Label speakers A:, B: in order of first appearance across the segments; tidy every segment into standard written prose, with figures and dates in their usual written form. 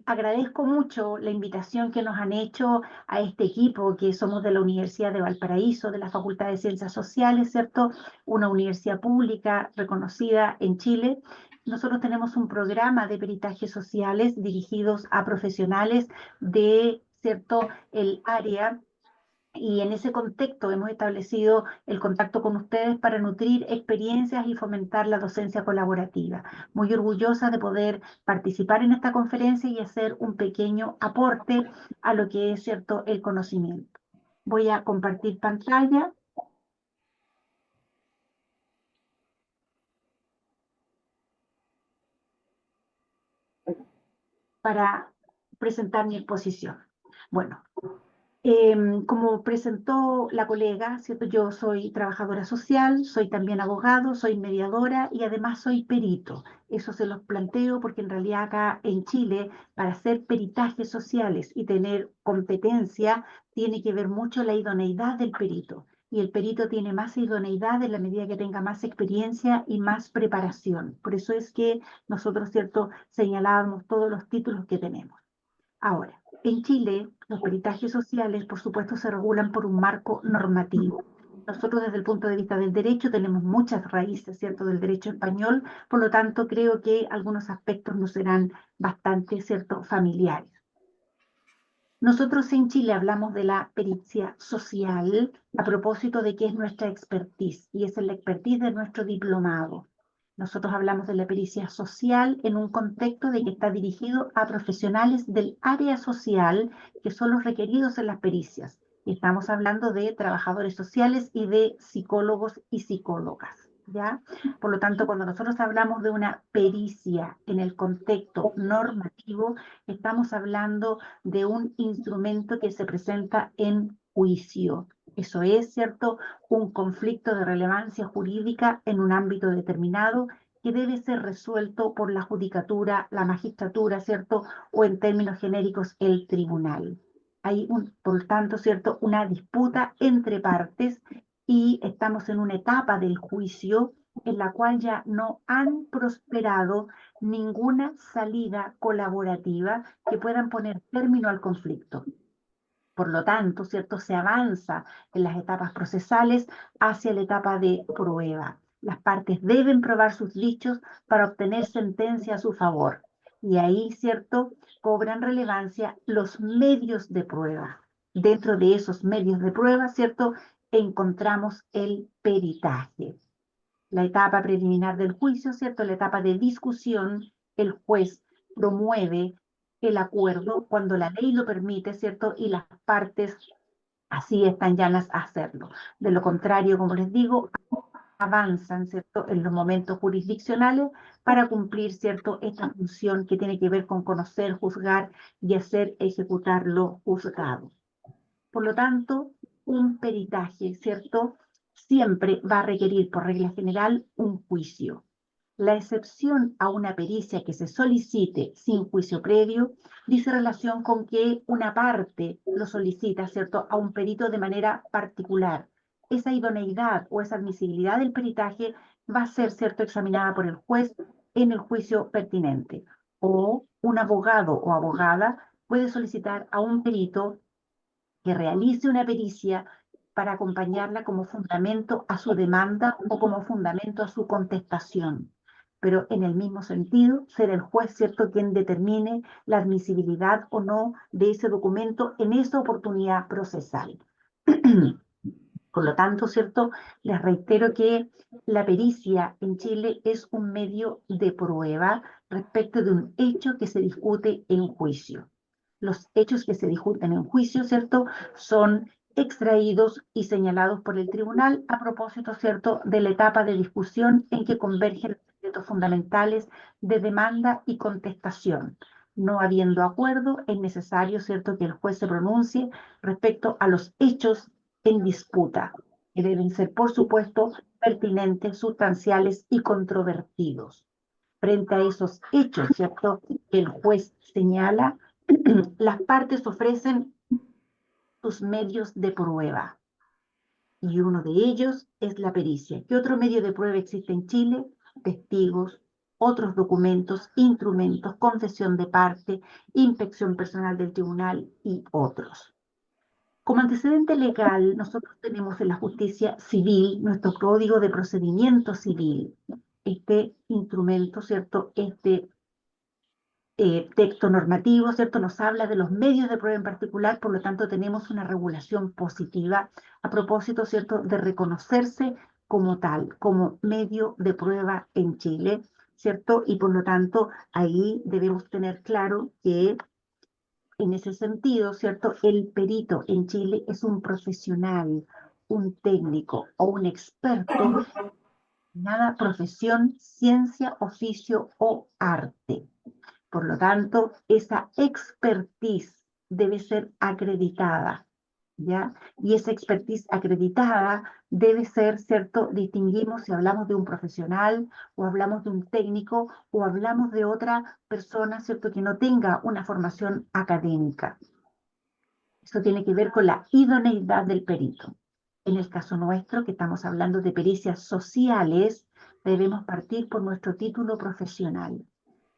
A: Agradezco mucho la invitación que nos han hecho a este equipo, que somos de la Universidad de Valparaíso, de la Facultad de Ciencias Sociales, ¿cierto? Una universidad pública reconocida en Chile. Nosotros tenemos un programa de peritajes sociales dirigidos a profesionales de, ¿cierto?, el área, y en ese contexto hemos establecido el contacto con ustedes para nutrir experiencias y fomentar la docencia colaborativa. Muy orgullosa de poder participar en esta conferencia y hacer un pequeño aporte a lo que es, cierto, el conocimiento. Voy a compartir pantalla para presentar mi exposición. Bueno, como presentó la colega, ¿cierto? Yo soy trabajadora social, soy también abogado, soy mediadora y además soy perito. Eso se los planteo porque en realidad acá en Chile, para hacer peritajes sociales y tener competencia, tiene que ver mucho la idoneidad del perito. Y el perito tiene más idoneidad en la medida que tenga más experiencia y más preparación. Por eso es que nosotros, ¿cierto?, señalábamos todos los títulos que tenemos. Ahora, en Chile, los peritajes sociales, por supuesto, se regulan por un marco normativo. Nosotros, desde el punto de vista del derecho, tenemos muchas raíces, ¿cierto?, del derecho español, por lo tanto, creo que algunos aspectos nos serán bastante, ¿cierto?, familiares. Nosotros en Chile hablamos de la pericia social a propósito de qué es nuestra expertise, y esa es la expertise de nuestro diplomado. Nosotros hablamos de la pericia social en un contexto de que está dirigido a profesionales del área social, que son los requeridos en las pericias. Y estamos hablando de trabajadores sociales y de psicólogos y psicólogas, ¿ya? Por lo tanto, cuando nosotros hablamos de una pericia en el contexto normativo, estamos hablando de un instrumento que se presenta en juicio. Eso es, ¿cierto?, un conflicto de relevancia jurídica en un ámbito determinado que debe ser resuelto por la judicatura, la magistratura, ¿cierto?, o en términos genéricos, el tribunal. Hay, por lo tanto, ¿cierto?, una disputa entre partes y estamos en una etapa del juicio en la cual ya no han prosperado ninguna salida colaborativa que puedan poner término al conflicto. Por lo tanto, ¿cierto?, se avanza en las etapas procesales hacia la etapa de prueba. Las partes deben probar sus dichos para obtener sentencia a su favor. Y ahí, ¿cierto?, cobran relevancia los medios de prueba. Dentro de esos medios de prueba, ¿cierto?, encontramos el peritaje. La etapa preliminar del juicio, ¿cierto?, la etapa de discusión, el juez promueve el acuerdo cuando la ley lo permite, ¿cierto?, y las partes así están llanas a hacerlo. De lo contrario, como les digo, avanzan, ¿cierto?, en los momentos jurisdiccionales para cumplir, ¿cierto?, esta función que tiene que ver con conocer, juzgar y hacer ejecutar lo juzgado. Por lo tanto, un peritaje, ¿cierto?, siempre va a requerir, por regla general, un juicio. La excepción a una pericia que se solicite sin juicio previo dice relación con que una parte lo solicita, ¿cierto?, a un perito de manera particular. Esa idoneidad o esa admisibilidad del peritaje va a ser, ¿cierto?, examinada por el juez en el juicio pertinente. O un abogado o abogada puede solicitar a un perito que realice una pericia para acompañarla como fundamento a su demanda o como fundamento a su contestación. Pero en el mismo sentido, será el juez, ¿cierto?, quien determine la admisibilidad o no de ese documento en esa oportunidad procesal. Por lo tanto, ¿cierto?, les reitero que la pericia en Chile es un medio de prueba respecto de un hecho que se discute en juicio. Los hechos que se discuten en juicio, ¿cierto?, son extraídos y señalados por el tribunal a propósito, ¿cierto?, de la etapa de discusión en que convergen los decretos fundamentales de demanda y contestación. No habiendo acuerdo, es necesario, ¿cierto?, que el juez se pronuncie respecto a los hechos en disputa, que deben ser, por supuesto, pertinentes, sustanciales y controvertidos. Frente a esos hechos, ¿cierto?, que el juez señala, las partes ofrecen sus medios de prueba. Y uno de ellos es la pericia. ¿Qué otro medio de prueba existe en Chile? Testigos, otros documentos, instrumentos, confesión de parte, inspección personal del tribunal y otros. Como antecedente legal, nosotros tenemos en la justicia civil nuestro Código de Procedimiento Civil. Este instrumento, ¿cierto? Este texto normativo, ¿cierto? Nos habla de los medios de prueba en particular, por lo tanto tenemos una regulación positiva a propósito, ¿cierto?, de reconocerse como tal, como medio de prueba en Chile, ¿cierto? Y por lo tanto ahí debemos tener claro que en ese sentido, ¿cierto?, el perito en Chile es un profesional, un técnico o un experto en nada profesión, ciencia, oficio o arte. Por lo tanto, esa expertise debe ser acreditada, ¿ya? Y esa expertise acreditada debe ser, ¿cierto? Distinguimos si hablamos de un profesional o hablamos de un técnico o hablamos de otra persona, ¿cierto? Que no tenga una formación académica. Eso tiene que ver con la idoneidad del perito. En el caso nuestro, que estamos hablando de pericias sociales, debemos partir por nuestro título profesional.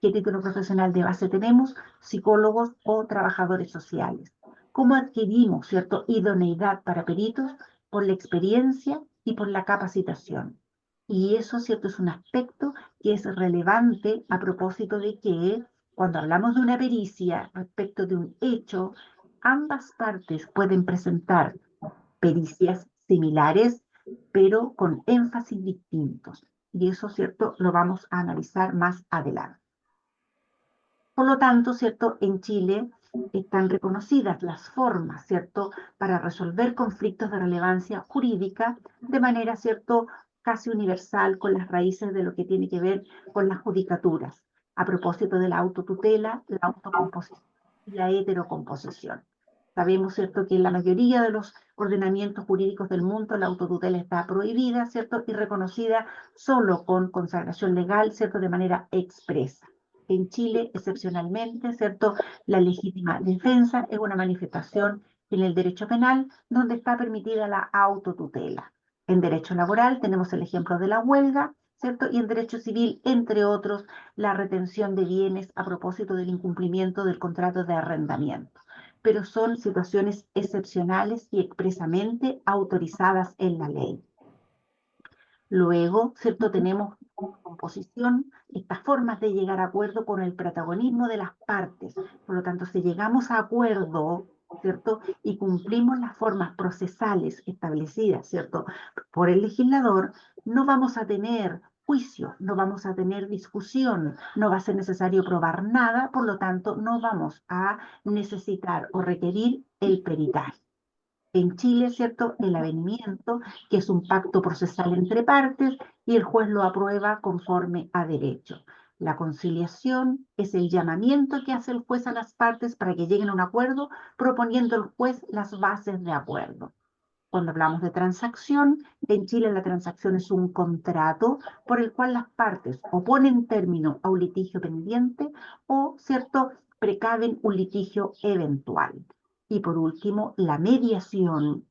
A: ¿Qué título profesional de base tenemos? Psicólogos o trabajadores sociales. ¿Cómo adquirimos, cierto, idoneidad para peritos? Por la experiencia y por la capacitación. Y eso, cierto, es un aspecto que es relevante a propósito de que cuando hablamos de una pericia respecto de un hecho, ambas partes pueden presentar pericias similares, pero con énfasis distintos. Y eso, cierto, lo vamos a analizar más adelante. Por lo tanto, ¿cierto? En Chile están reconocidas las formas, ¿cierto?, para resolver conflictos de relevancia jurídica de manera, ¿cierto?, casi universal con las raíces de lo que tiene que ver con las judicaturas, a propósito de la autotutela, la autocomposición y la heterocomposición. Sabemos, ¿cierto?, que en la mayoría de los ordenamientos jurídicos del mundo la autotutela está prohibida, ¿cierto?, y reconocida solo con consagración legal, ¿cierto?, de manera expresa. En Chile, excepcionalmente, ¿cierto?, la legítima defensa es una manifestación en el derecho penal donde está permitida la autotutela. En derecho laboral tenemos el ejemplo de la huelga, ¿cierto? Y en derecho civil, entre otros, la retención de bienes a propósito del incumplimiento del contrato de arrendamiento. Pero son situaciones excepcionales y expresamente autorizadas en la ley. Luego, ¿cierto? Tenemos como composición estas formas de llegar a acuerdo con el protagonismo de las partes. Por lo tanto, si llegamos a acuerdo, ¿cierto? Y cumplimos las formas procesales establecidas, ¿cierto?, por el legislador, no vamos a tener juicio, no vamos a tener discusión, no va a ser necesario probar nada, por lo tanto, no vamos a necesitar o requerir el peritaje. En Chile, ¿cierto?, el avenimiento, que es un pacto procesal entre partes, y el juez lo aprueba conforme a derecho. La conciliación es el llamamiento que hace el juez a las partes para que lleguen a un acuerdo, proponiendo el juez las bases de acuerdo. Cuando hablamos de transacción, en Chile la transacción es un contrato por el cual las partes o ponen término a un litigio pendiente o, ¿cierto?, precaven un litigio eventual. Y por último, la mediación,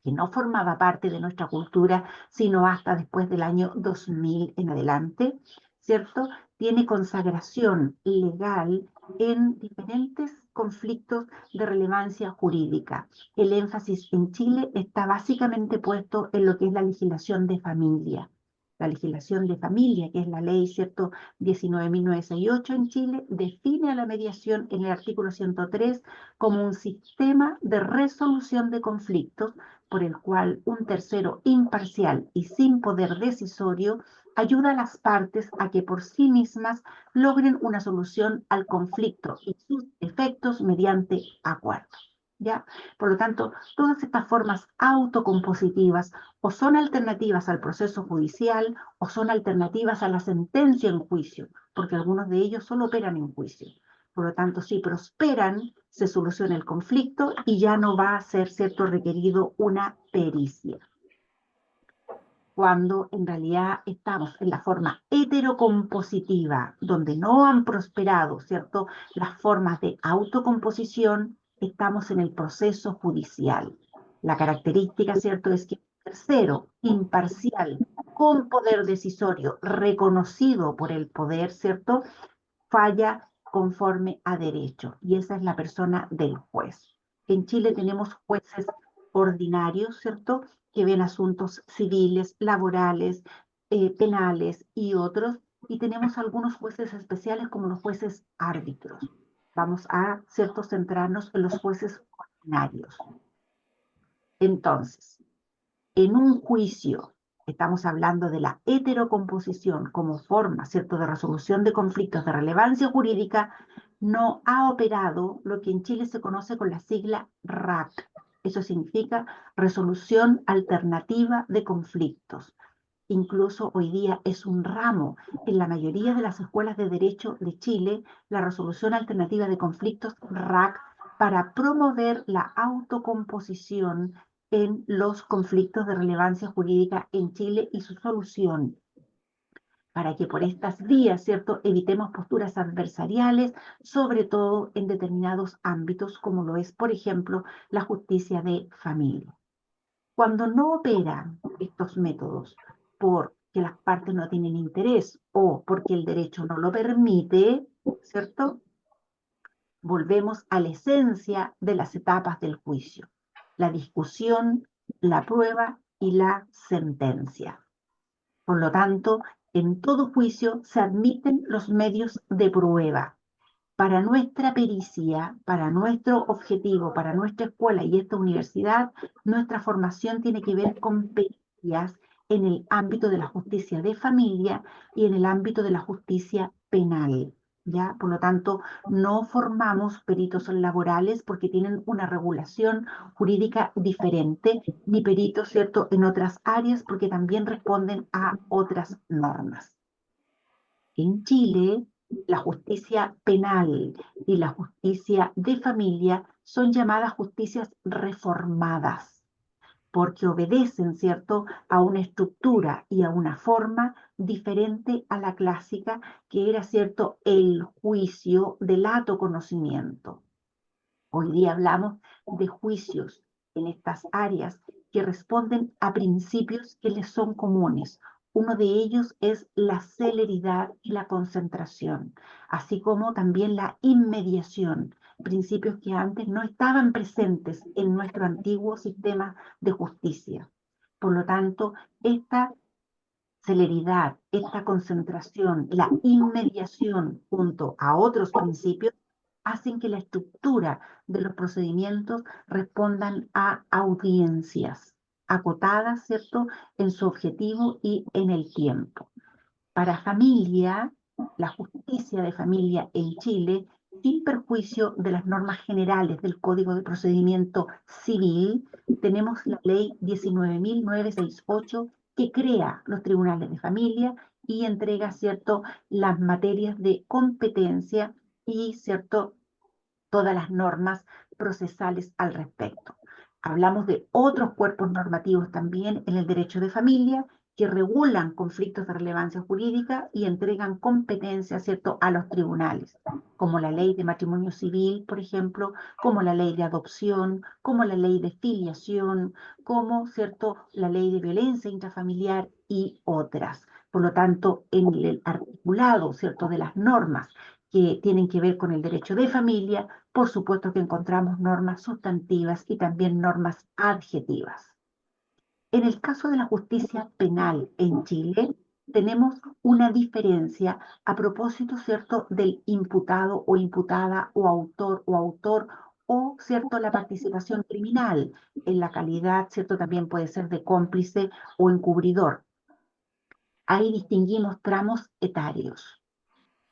A: que no formaba parte de nuestra cultura, sino hasta después del año 2000 en adelante, ¿cierto? Tiene consagración legal en diferentes conflictos de relevancia jurídica. El énfasis en Chile está básicamente puesto en lo que es la legislación de familia. La legislación de familia, que es la ley, ¿cierto?, 19.968 en Chile, define a la mediación en el artículo 103 como un sistema de resolución de conflictos por el cual un tercero imparcial y sin poder decisorio ayuda a las partes a que por sí mismas logren una solución al conflicto y sus efectos mediante acuerdo. ¿Ya? Por lo tanto, todas estas formas autocompositivas o son alternativas al proceso judicial o son alternativas a la sentencia en juicio, porque algunos de ellos solo operan en juicio. Por lo tanto, si prosperan, se soluciona el conflicto y ya no va a ser, ¿cierto?, requerido una pericia. Cuando en realidad estamos en la forma heterocompositiva, donde no han prosperado, ¿cierto?, las formas de autocomposición, estamos en el proceso judicial. La característica, ¿cierto?, es que el tercero, imparcial, con poder decisorio reconocido por el poder, ¿cierto?, falla conforme a derecho. Y esa es la persona del juez. En Chile tenemos jueces ordinarios, ¿cierto?, que ven asuntos civiles, laborales, penales y otros. Y tenemos algunos jueces especiales como los jueces árbitros. Vamos a, ¿cierto?, centrarnos en los jueces ordinarios. Entonces, en un juicio, estamos hablando de la heterocomposición como forma, ¿cierto?, de resolución de conflictos de relevancia jurídica, no ha operado lo que en Chile se conoce con la sigla RAC. Eso significa Resolución Alternativa de Conflictos. Incluso hoy día es un ramo en la mayoría de las escuelas de Derecho de Chile, la Resolución Alternativa de Conflictos RAC, para promover la autocomposición en los conflictos de relevancia jurídica en Chile y su solución, para que por estas vías, ¿cierto?, evitemos posturas adversariales, sobre todo en determinados ámbitos, como lo es, por ejemplo, la justicia de familia. Cuando no operan estos métodos porque las partes no tienen interés o porque el derecho no lo permite, ¿cierto?, volvemos a la esencia de las etapas del juicio: la discusión, la prueba y la sentencia. Por lo tanto, en todo juicio se admiten los medios de prueba. Para nuestra pericia, para nuestro objetivo, para nuestra escuela y esta universidad, nuestra formación tiene que ver con pericias en el ámbito de la justicia de familia y en el ámbito de la justicia penal. ¿Ya? Por lo tanto, no formamos peritos laborales porque tienen una regulación jurídica diferente, ni peritos, ¿cierto?, en otras áreas porque también responden a otras normas. En Chile, la justicia penal y la justicia de familia son llamadas justicias reformadas, porque obedecen, ¿cierto?, a una estructura y a una forma diferente a la clásica, que era, ¿cierto?, el juicio del lato conocimiento. Hoy día hablamos de juicios en estas áreas que responden a principios que les son comunes. Uno de ellos es la celeridad y la concentración, así como también la inmediación, principios que antes no estaban presentes en nuestro antiguo sistema de justicia. Por lo tanto, esta celeridad, esta concentración, la inmediación junto a otros principios hacen que la estructura de los procedimientos respondan a audiencias acotadas, ¿cierto?, en su objetivo y en el tiempo. Para familia, la justicia de familia en Chile, sin perjuicio de las normas generales del Código de Procedimiento Civil, tenemos la Ley 19.968 que crea los tribunales de familia y entrega, ¿cierto?, las materias de competencia y, ¿cierto?, todas las normas procesales al respecto. Hablamos de otros cuerpos normativos también en el derecho de familia que regulan conflictos de relevancia jurídica y entregan competencia, ¿cierto?, a los tribunales, como la ley de matrimonio civil, por ejemplo, como la ley de adopción, como la ley de filiación, como, ¿cierto?, la ley de violencia intrafamiliar y otras. Por lo tanto, en el articulado, ¿cierto?, de las normas que tienen que ver con el derecho de familia, por supuesto que encontramos normas sustantivas y también normas adjetivas. En el caso de la justicia penal en Chile, tenemos una diferencia a propósito, ¿cierto?, del imputado o imputada o autor o, ¿cierto?, la participación criminal en la calidad, ¿cierto?, también puede ser de cómplice o encubridor. Ahí distinguimos tramos etarios.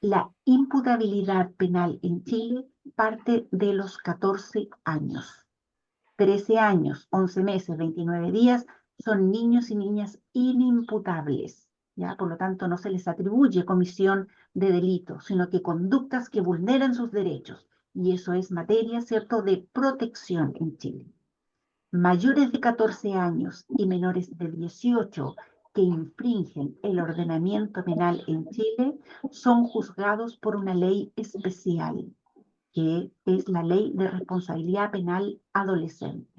A: La imputabilidad penal en Chile parte de los 14 años. 13 años, 11 meses, 29 días son niños y niñas inimputables, ¿ya? Por lo tanto, no se les atribuye comisión de delito, sino que conductas que vulneran sus derechos. Y eso es materia, ¿cierto?, de protección en Chile. Mayores de 14 años y menores de 18 que infringen el ordenamiento penal en Chile son juzgados por una ley especial, que es la Ley de Responsabilidad Penal Adolescente.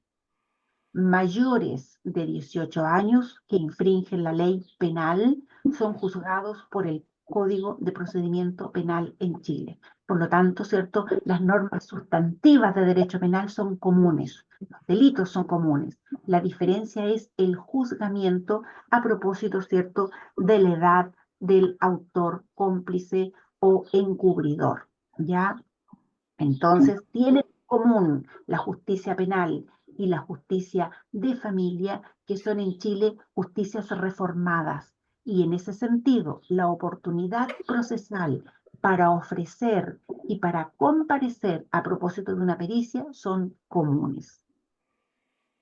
A: mayores de 18 años que infringen la ley penal son juzgados por el Código de Procedimiento Penal en Chile. Por lo tanto, ¿cierto? Las normas sustantivas de derecho penal son comunes, los delitos son comunes. La diferencia es el juzgamiento a propósito, ¿cierto?, de la edad del autor cómplice o encubridor, ¿ya? Entonces, tiene en común la justicia penal y la justicia de familia, que son en Chile justicias reformadas. Y en ese sentido, la oportunidad procesal para ofrecer y para comparecer a propósito de una pericia son comunes.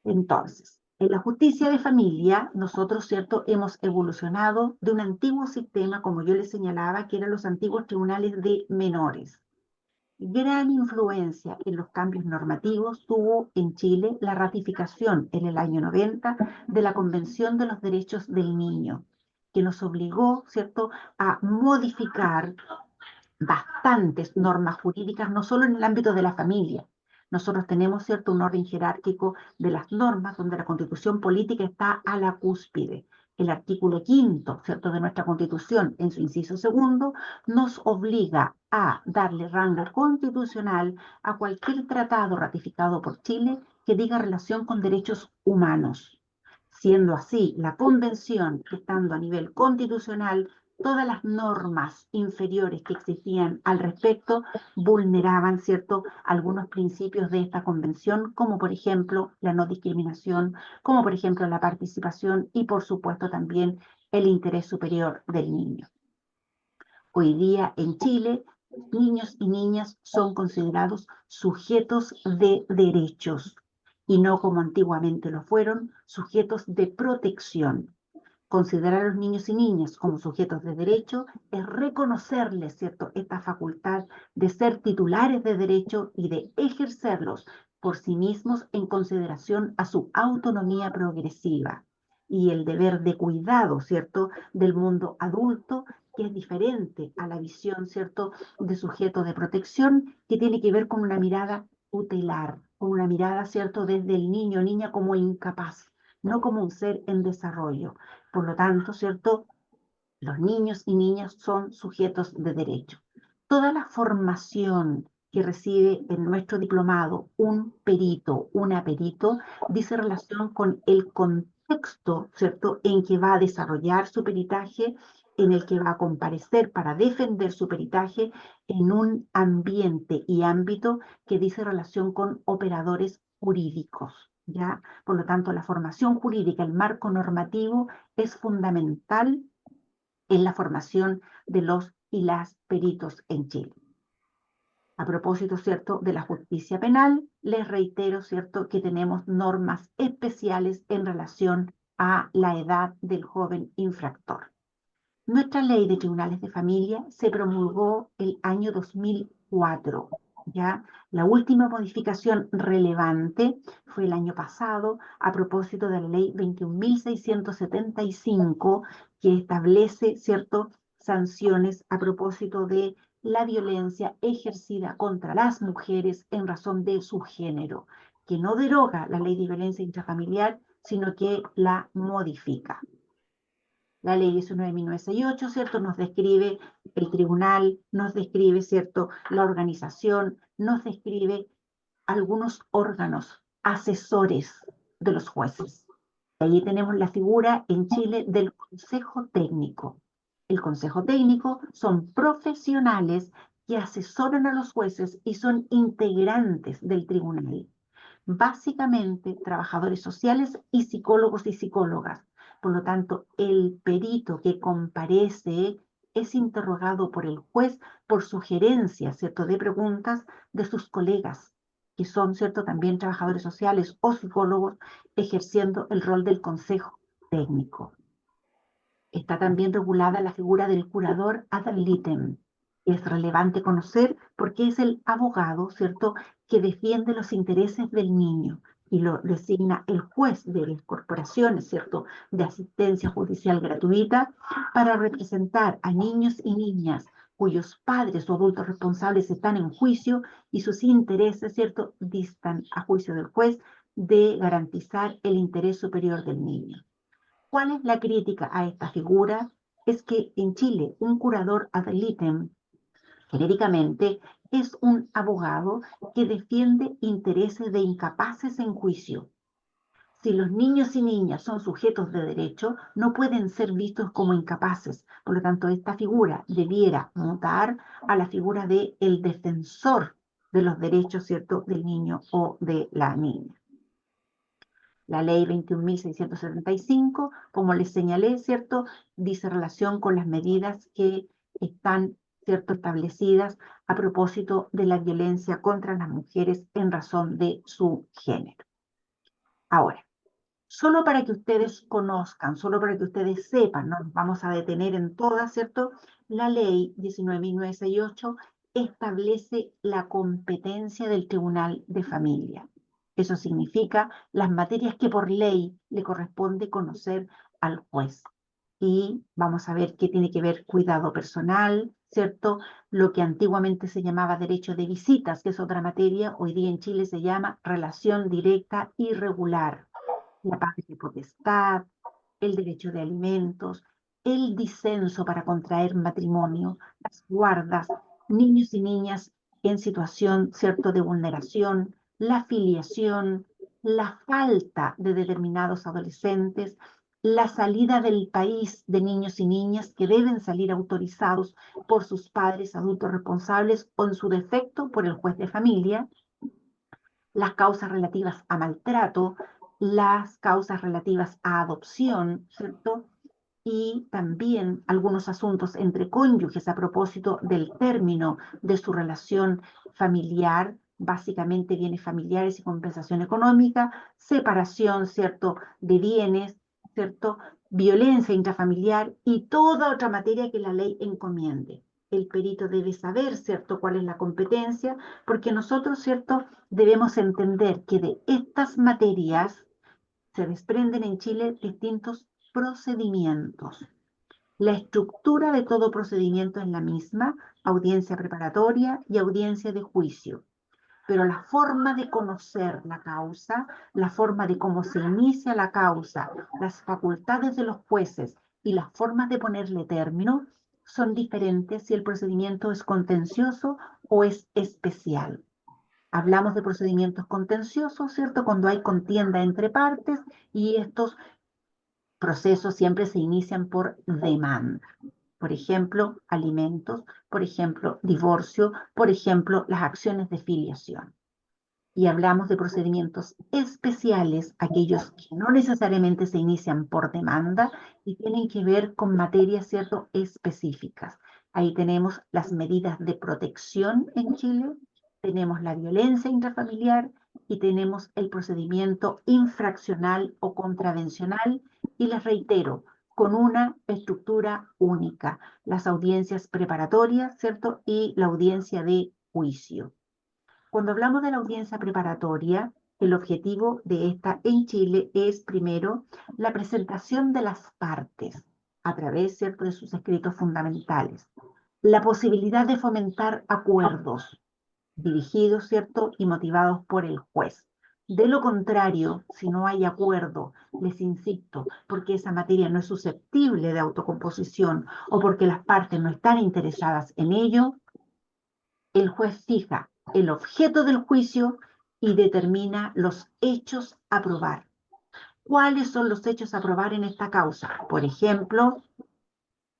A: Entonces, en la justicia de familia, nosotros, ¿cierto?, hemos evolucionado de un antiguo sistema, como yo les señalaba, que eran los antiguos tribunales de menores. Gran influencia en los cambios normativos tuvo en Chile la ratificación en el año 90 de la Convención de los Derechos del Niño, que nos obligó, ¿cierto?, a modificar bastantes normas jurídicas, no solo en el ámbito de la familia. Nosotros tenemos, ¿cierto?, un orden jerárquico de las normas donde la Constitución política está a la cúspide. El artículo 5º, ¿cierto?, de nuestra Constitución, en su inciso segundo, nos obliga a darle rango constitucional a cualquier tratado ratificado por Chile que diga relación con derechos humanos. Siendo así, la Convención, estando a nivel constitucional, todas las normas inferiores que existían al respecto vulneraban, ¿cierto?, algunos principios de esta convención, como por ejemplo la no discriminación, como por ejemplo la participación y por supuesto también el interés superior del niño. Hoy día en Chile, niños y niñas son considerados sujetos de derechos y no como antiguamente lo fueron, sujetos de protección. Considerar a los niños y niñas como sujetos de derecho es reconocerles, ¿cierto?, esta facultad de ser titulares de derecho y de ejercerlos por sí mismos en consideración a su autonomía progresiva y el deber de cuidado, ¿cierto?, del mundo adulto, que es diferente a la visión, ¿cierto?, de sujeto de protección, que tiene que ver con una mirada tutelar, con una mirada, ¿cierto?, desde el niño o niña como incapaz, no como un ser en desarrollo. Por lo tanto, ¿cierto?, los niños y niñas son sujetos de derecho. Toda la formación que recibe en nuestro diplomado un perito, una perito, dice relación con el contexto, ¿cierto?, en que va a desarrollar su peritaje, en el que va a comparecer para defender su peritaje en un ambiente y ámbito que dice relación con operadores jurídicos, ¿ya? Por lo tanto, la formación jurídica, el marco normativo es fundamental en la formación de los y las peritos en Chile. A propósito, ¿cierto?, de la justicia penal, les reitero, ¿cierto?, que tenemos normas especiales en relación a la edad del joven infractor. Nuestra ley de tribunales de familia se promulgó el año 2004, ¿ya? La última modificación relevante fue el año pasado a propósito de la ley 21.675, que establece, ¿cierto?, sanciones a propósito de la violencia ejercida contra las mujeres en razón de su género, que no deroga la ley de violencia intrafamiliar, sino que la modifica. La ley 19.968, ¿cierto?, nos describe el tribunal, nos describe, ¿cierto?, la organización, nos describe algunos órganos asesores de los jueces. Allí tenemos la figura en Chile del Consejo Técnico. El Consejo Técnico son profesionales que asesoran a los jueces y son integrantes del tribunal. Básicamente, trabajadores sociales y psicólogos y psicólogas. Por lo tanto, el perito que comparece es interrogado por el juez por sugerencias, ¿cierto?, de preguntas de sus colegas, que son, ¿cierto?, también trabajadores sociales o psicólogos ejerciendo el rol del consejo técnico. Está también regulada la figura del curador ad litem. Es relevante conocer porque es el abogado, ¿cierto?, que defiende los intereses del niño y lo designa el juez de las corporaciones, ¿cierto?, de asistencia judicial gratuita para representar a niños y niñas cuyos padres o adultos responsables están en juicio y sus intereses, ¿cierto?, distan a juicio del juez de garantizar el interés superior del niño. ¿Cuál es la crítica a esta figura? Es que en Chile un curador ad litem, genéricamente, es un abogado que defiende intereses de incapaces en juicio. Si los niños y niñas son sujetos de derecho, no pueden ser vistos como incapaces. Por lo tanto, esta figura debiera mutar a la figura de el defensor de los derechos, ¿cierto?, del niño o de la niña. La ley 21.675, como les señalé, ¿cierto?, dice relación con las medidas que están, ¿cierto?, establecidas a propósito de la violencia contra las mujeres en razón de su género. Ahora, solo para que ustedes conozcan, solo para que ustedes sepan, no nos vamos a detener en todas, ¿cierto? La ley 19.968 establece la competencia del Tribunal de Familia. Eso significa las materias que por ley le corresponde conocer al juez. Y vamos a ver qué tiene que ver cuidado personal, ¿cierto? Lo que antiguamente se llamaba derecho de visitas, que es otra materia, hoy día en Chile se llama relación directa y regular. La patria potestad, el derecho de alimentos, el disenso para contraer matrimonio, las guardas, niños y niñas en situación, ¿cierto?, de vulneración, la filiación, la falta de determinados adolescentes, la salida del país de niños y niñas que deben salir autorizados por sus padres adultos responsables o en su defecto por el juez de familia, las causas relativas a maltrato, las causas relativas a adopción, ¿cierto? Y también algunos asuntos entre cónyuges a propósito del término de su relación familiar, básicamente bienes familiares y compensación económica, separación, ¿cierto?, de bienes, ¿cierto?, violencia intrafamiliar y toda otra materia que la ley encomiende. El perito debe saber, ¿cierto?, cuál es la competencia, porque nosotros, ¿cierto?, debemos entender que de estas materias se desprenden en Chile distintos procedimientos. La estructura de todo procedimiento es la misma, audiencia preparatoria y audiencia de juicio. Pero la forma de conocer la causa, la forma de cómo se inicia la causa, las facultades de los jueces y las formas de ponerle término son diferentes si el procedimiento es contencioso o es especial. Hablamos de procedimientos contenciosos, ¿cierto?, cuando hay contienda entre partes y estos procesos siempre se inician por demanda. Por ejemplo, alimentos, por ejemplo, divorcio, por ejemplo, las acciones de filiación. Y hablamos de procedimientos especiales, aquellos que no necesariamente se inician por demanda y tienen que ver con materias, ¿cierto?, específicas. Ahí tenemos las medidas de protección en Chile, tenemos la violencia intrafamiliar y tenemos el procedimiento infraccional o contravencional. Y les reitero, con una estructura única, las audiencias preparatorias, ¿cierto?, y la audiencia de juicio. Cuando hablamos de la audiencia preparatoria, el objetivo de esta en Chile es, primero, la presentación de las partes a través, ¿cierto?, de sus escritos fundamentales. La posibilidad de fomentar acuerdos dirigidos, ¿cierto?, y motivados por el juez. De lo contrario, si no hay acuerdo, les insisto, porque esa materia no es susceptible de autocomposición o porque las partes no están interesadas en ello, el juez fija el objeto del juicio y determina los hechos a probar. ¿Cuáles son los hechos a probar en esta causa? Por ejemplo,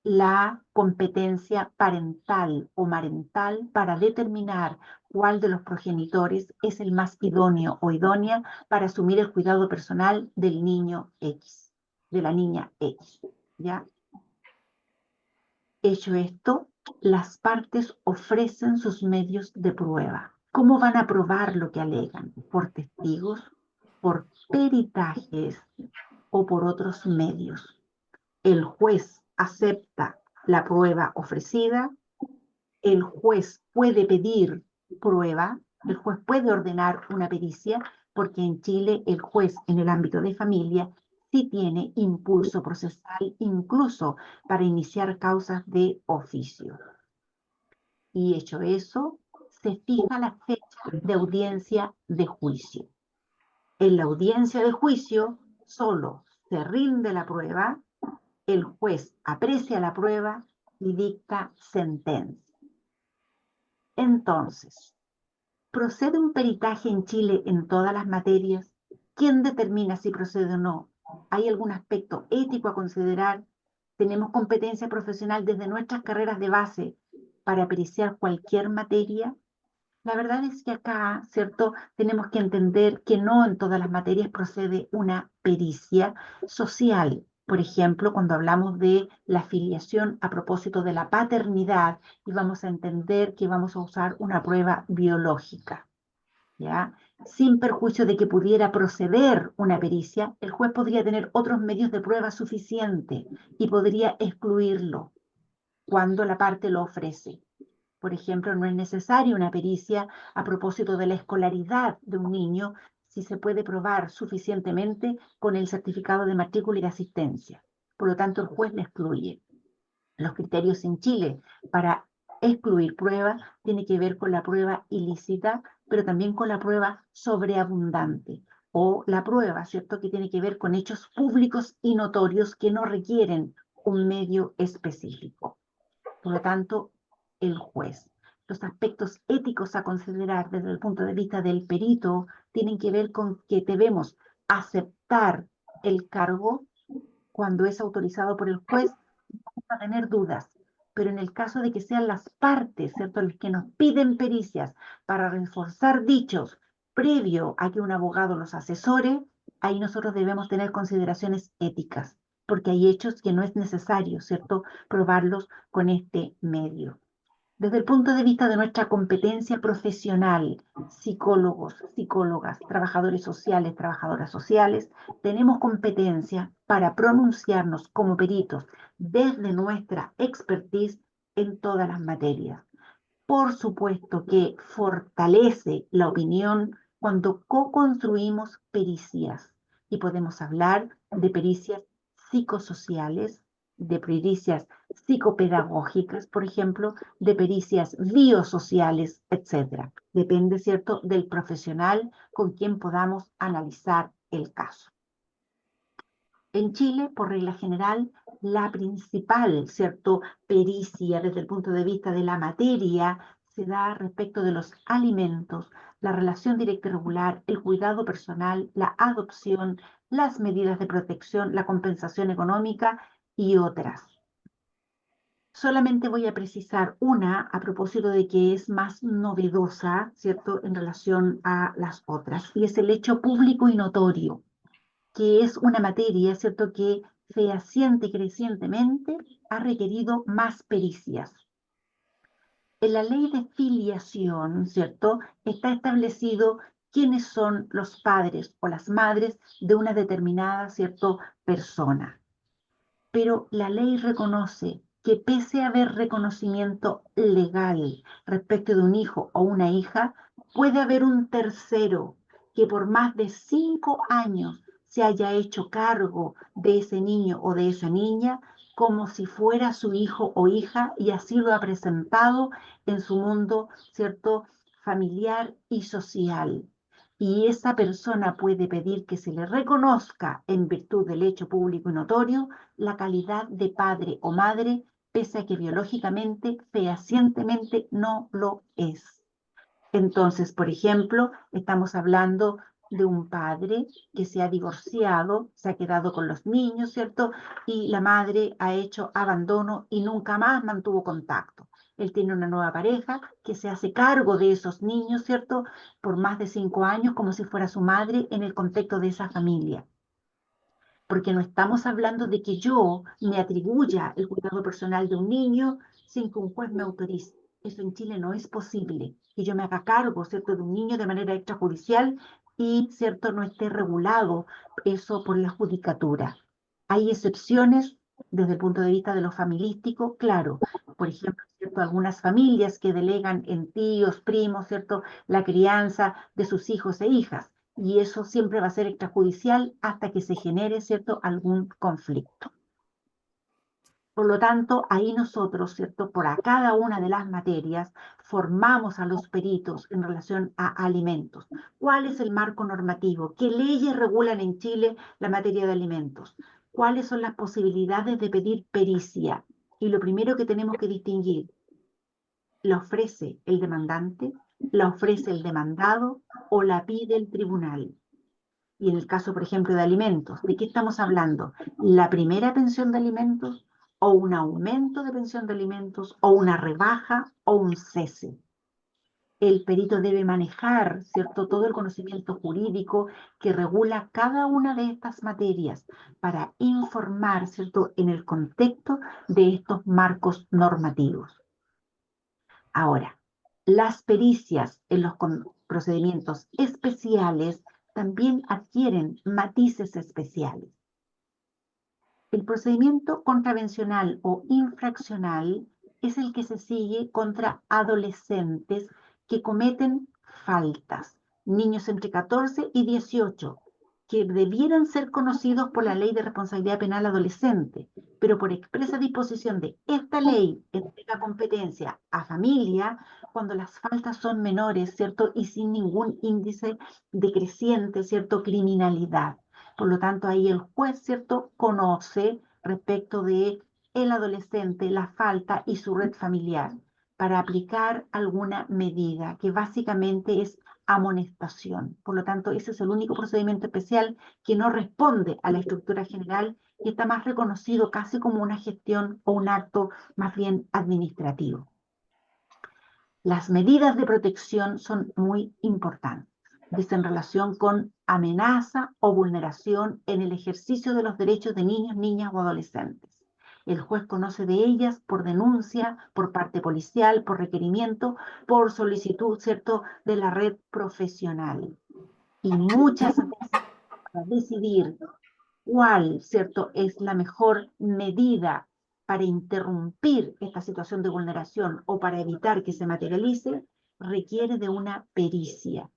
A: la competencia parental o marental para determinar cuál de los progenitores es el más idóneo o idónea para asumir el cuidado personal del niño X, de la niña X, ¿ya? Hecho esto, las partes ofrecen sus medios de prueba. ¿Cómo van a probar lo que alegan? ¿Por testigos, por peritajes o por otros medios? El juez acepta la prueba ofrecida, el juez puede pedir prueba, el juez puede ordenar una pericia, porque en Chile el juez en el ámbito de familia sí tiene impulso procesal, incluso para iniciar causas de oficio. Y hecho eso, se fija la fecha de audiencia de juicio. En la audiencia de juicio solo se rinde la prueba, el juez aprecia la prueba y dicta sentencia. Entonces, ¿procede un peritaje en Chile en todas las materias? ¿Quién determina si procede o no? ¿Hay algún aspecto ético a considerar? ¿Tenemos competencia profesional desde nuestras carreras de base para periciar cualquier materia? La verdad es que acá, ¿cierto? Tenemos que entender que no en todas las materias procede una pericia social. Por ejemplo, cuando hablamos de la filiación a propósito de la paternidad, y vamos a entender que vamos a usar una prueba biológica, ¿ya? Sin perjuicio de que pudiera proceder una pericia, el juez podría tener otros medios de prueba suficiente y podría excluirlo cuando la parte lo ofrece. Por ejemplo, no es necesaria una pericia a propósito de la escolaridad de un niño si se puede probar suficientemente con el certificado de matrícula y de asistencia. Por lo tanto, el juez la excluye. Los criterios en Chile para excluir prueba tiene que ver con la prueba ilícita, pero también con la prueba sobreabundante o la prueba, ¿cierto?, que tiene que ver con hechos públicos y notorios que no requieren un medio específico. Por lo tanto, el juez. Los aspectos éticos a considerar desde el punto de vista del perito tienen que ver con que debemos aceptar el cargo cuando es autorizado por el juez, vamos a tener dudas. Pero en el caso de que sean las partes, ¿cierto?, las que nos piden pericias para reforzar dichos previo a que un abogado los asesore, ahí nosotros debemos tener consideraciones éticas, porque hay hechos que no es necesario, ¿cierto?, probarlos con este medio. Desde el punto de vista de nuestra competencia profesional, psicólogos, psicólogas, trabajadores sociales, trabajadoras sociales, tenemos competencia para pronunciarnos como peritos desde nuestra expertise en todas las materias. Por supuesto que fortalece la opinión cuando co-construimos pericias y podemos hablar de pericias psicosociales, de pericias psicopedagógicas, por ejemplo, de pericias biosociales, etc. Depende, ¿cierto?, del profesional con quien podamos analizar el caso. En Chile, por regla general, la principal, ¿cierto?, pericia desde el punto de vista de la materia se da respecto de los alimentos, la relación directa y regular, el cuidado personal, la adopción, las medidas de protección, la compensación económica y otras. Solamente voy a precisar una a propósito de que es más novedosa, ¿cierto?, en relación a las otras, y es el hecho público y notorio, que es una materia, ¿cierto?, que fehaciente y crecientemente ha requerido más pericias. En la ley de filiación, ¿cierto?, está establecido quiénes son los padres o las madres de una determinada, ¿cierto?, persona. Pero la ley reconoce que pese a haber reconocimiento legal respecto de un hijo o una hija, puede haber un tercero que por más de 5 años se haya hecho cargo de ese niño o de esa niña como si fuera su hijo o hija y así lo ha presentado en su mundo, ¿cierto?, familiar y social. Y esa persona puede pedir que se le reconozca, en virtud del hecho público y notorio, la calidad de padre o madre, pese a que biológicamente, fehacientemente no lo es. Entonces, por ejemplo, estamos hablando de un padre que se ha divorciado, se ha quedado con los niños, ¿cierto? Y la madre ha hecho abandono y nunca más mantuvo contacto. Él tiene una nueva pareja que se hace cargo de esos niños, ¿cierto?, por más de 5 años, como si fuera su madre en el contexto de esa familia. Porque no estamos hablando de que yo me atribuya el cuidado personal de un niño sin que un juez me autorice. Eso en Chile no es posible, que yo me haga cargo, ¿cierto?, de un niño de manera extrajudicial y, ¿cierto?, no esté regulado eso por la judicatura. Hay excepciones desde el punto de vista de lo familiístico, claro. Por ejemplo, ¿cierto?, algunas familias que delegan en tíos, primos, ¿cierto?, la crianza de sus hijos e hijas. Y eso siempre va a ser extrajudicial hasta que se genere, ¿cierto?, algún conflicto. Por lo tanto, ahí nosotros, ¿cierto? Por a cada una de las materias formamos a los peritos en relación a alimentos. ¿Cuál es el marco normativo? ¿Qué leyes regulan en Chile la materia de alimentos? ¿Cuáles son las posibilidades de pedir pericia? Y lo primero que tenemos que distinguir, ¿la ofrece el demandante, la ofrece el demandado o la pide el tribunal? Y en el caso, por ejemplo, de alimentos, ¿de qué estamos hablando? ¿La primera pensión de alimentos o un aumento de pensión de alimentos o una rebaja o un cese? El perito debe manejar, ¿cierto?, todo el conocimiento jurídico que regula cada una de estas materias para informar, ¿cierto?, en el contexto de estos marcos normativos. Ahora, las pericias en los procedimientos especiales también adquieren matices especiales. El procedimiento contravencional o infraccional es el que se sigue contra adolescentes que cometen faltas, niños entre 14 y 18, que debieran ser conocidos por la Ley de Responsabilidad Penal Adolescente, pero por expresa disposición de esta ley entrega competencia a familia cuando las faltas son menores, ¿cierto? Y sin ningún índice decreciente, ¿cierto? Criminalidad. Por lo tanto, ahí el juez, ¿cierto?, conoce respecto de el adolescente, la falta y su red familiar para aplicar alguna medida que básicamente es amonestación. Por lo tanto, ese es el único procedimiento especial que no responde a la estructura general y está más reconocido casi como una gestión o un acto más bien administrativo. Las medidas de protección son muy importantes. Dicen relación con amenaza o vulneración en el ejercicio de los derechos de niños, niñas o adolescentes. El juez conoce de ellas por denuncia, por parte policial, por requerimiento, por solicitud, ¿cierto?, de la red profesional. Y muchas veces para decidir cuál, ¿cierto?, es la mejor medida para interrumpir esta situación de vulneración o para evitar que se materialice, requiere de una pericia.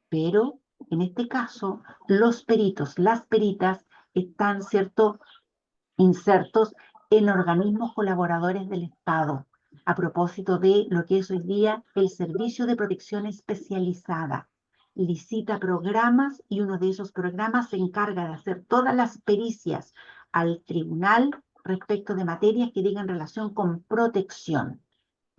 A: Pero en este caso, los peritos, las peritas, están, ¿cierto?, insertos en organismos colaboradores del Estado, a propósito de lo que es hoy día el Servicio de Protección Especializada. Licita programas y uno de esos programas se encarga de hacer todas las pericias al tribunal respecto de materias que tengan relación con protección.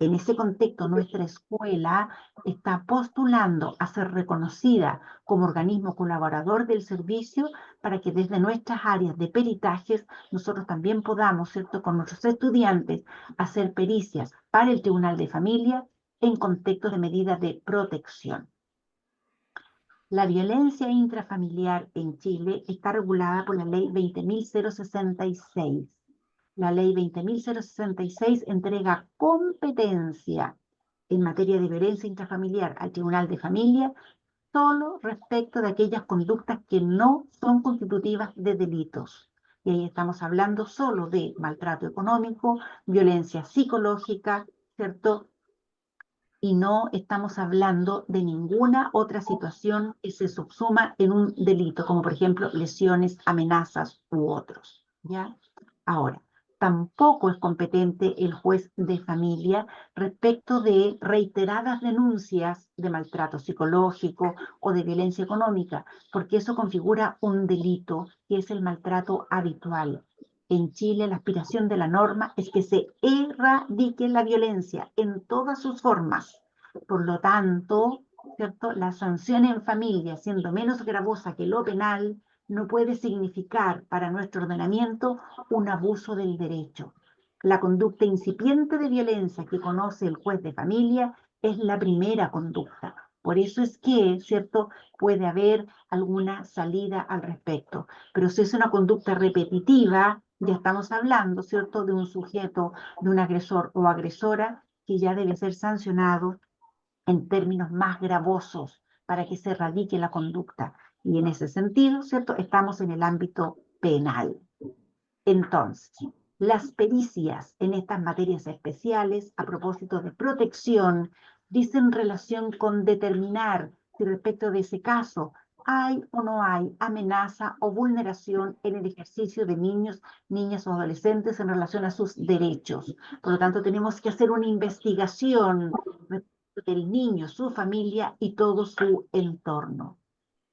A: En ese contexto, nuestra escuela está postulando a ser reconocida como organismo colaborador del servicio para que desde nuestras áreas de peritajes nosotros también podamos, ¿cierto?, con nuestros estudiantes hacer pericias para el Tribunal de Familia en contexto de medidas de protección. La violencia intrafamiliar en Chile está regulada por la Ley 20.066. La Ley 20.066 entrega competencia en materia de violencia intrafamiliar al Tribunal de Familia solo respecto de aquellas conductas que no son constitutivas de delitos. Y ahí estamos hablando solo de maltrato económico, violencia psicológica, ¿cierto? Y no estamos hablando de ninguna otra situación que se subsuma en un delito, como por ejemplo lesiones, amenazas u otros, ¿ya? Ahora, tampoco es competente el juez de familia respecto de reiteradas denuncias de maltrato psicológico o de violencia económica, porque eso configura un delito que es el maltrato habitual. En Chile, la aspiración de la norma es que se erradique la violencia en todas sus formas. Por lo tanto, ¿cierto?, la sanción en familia, siendo menos gravosa que lo penal, no puede significar para nuestro ordenamiento un abuso del derecho. La conducta incipiente de violencia que conoce el juez de familia es la primera conducta. Por eso es que, ¿cierto?, puede haber alguna salida al respecto. Pero si es una conducta repetitiva, ya estamos hablando, ¿cierto?, de un sujeto, de un agresor o agresora que ya debe ser sancionado en términos más gravosos para que se erradique la conducta. Y en ese sentido, ¿cierto?, estamos en el ámbito penal. Entonces, las pericias en estas materias especiales, a propósito de protección, dicen relación con determinar si respecto de ese caso hay o no hay amenaza o vulneración en el ejercicio de niños, niñas o adolescentes en relación a sus derechos. Por lo tanto, tenemos que hacer una investigación respecto del niño, su familia y todo su entorno.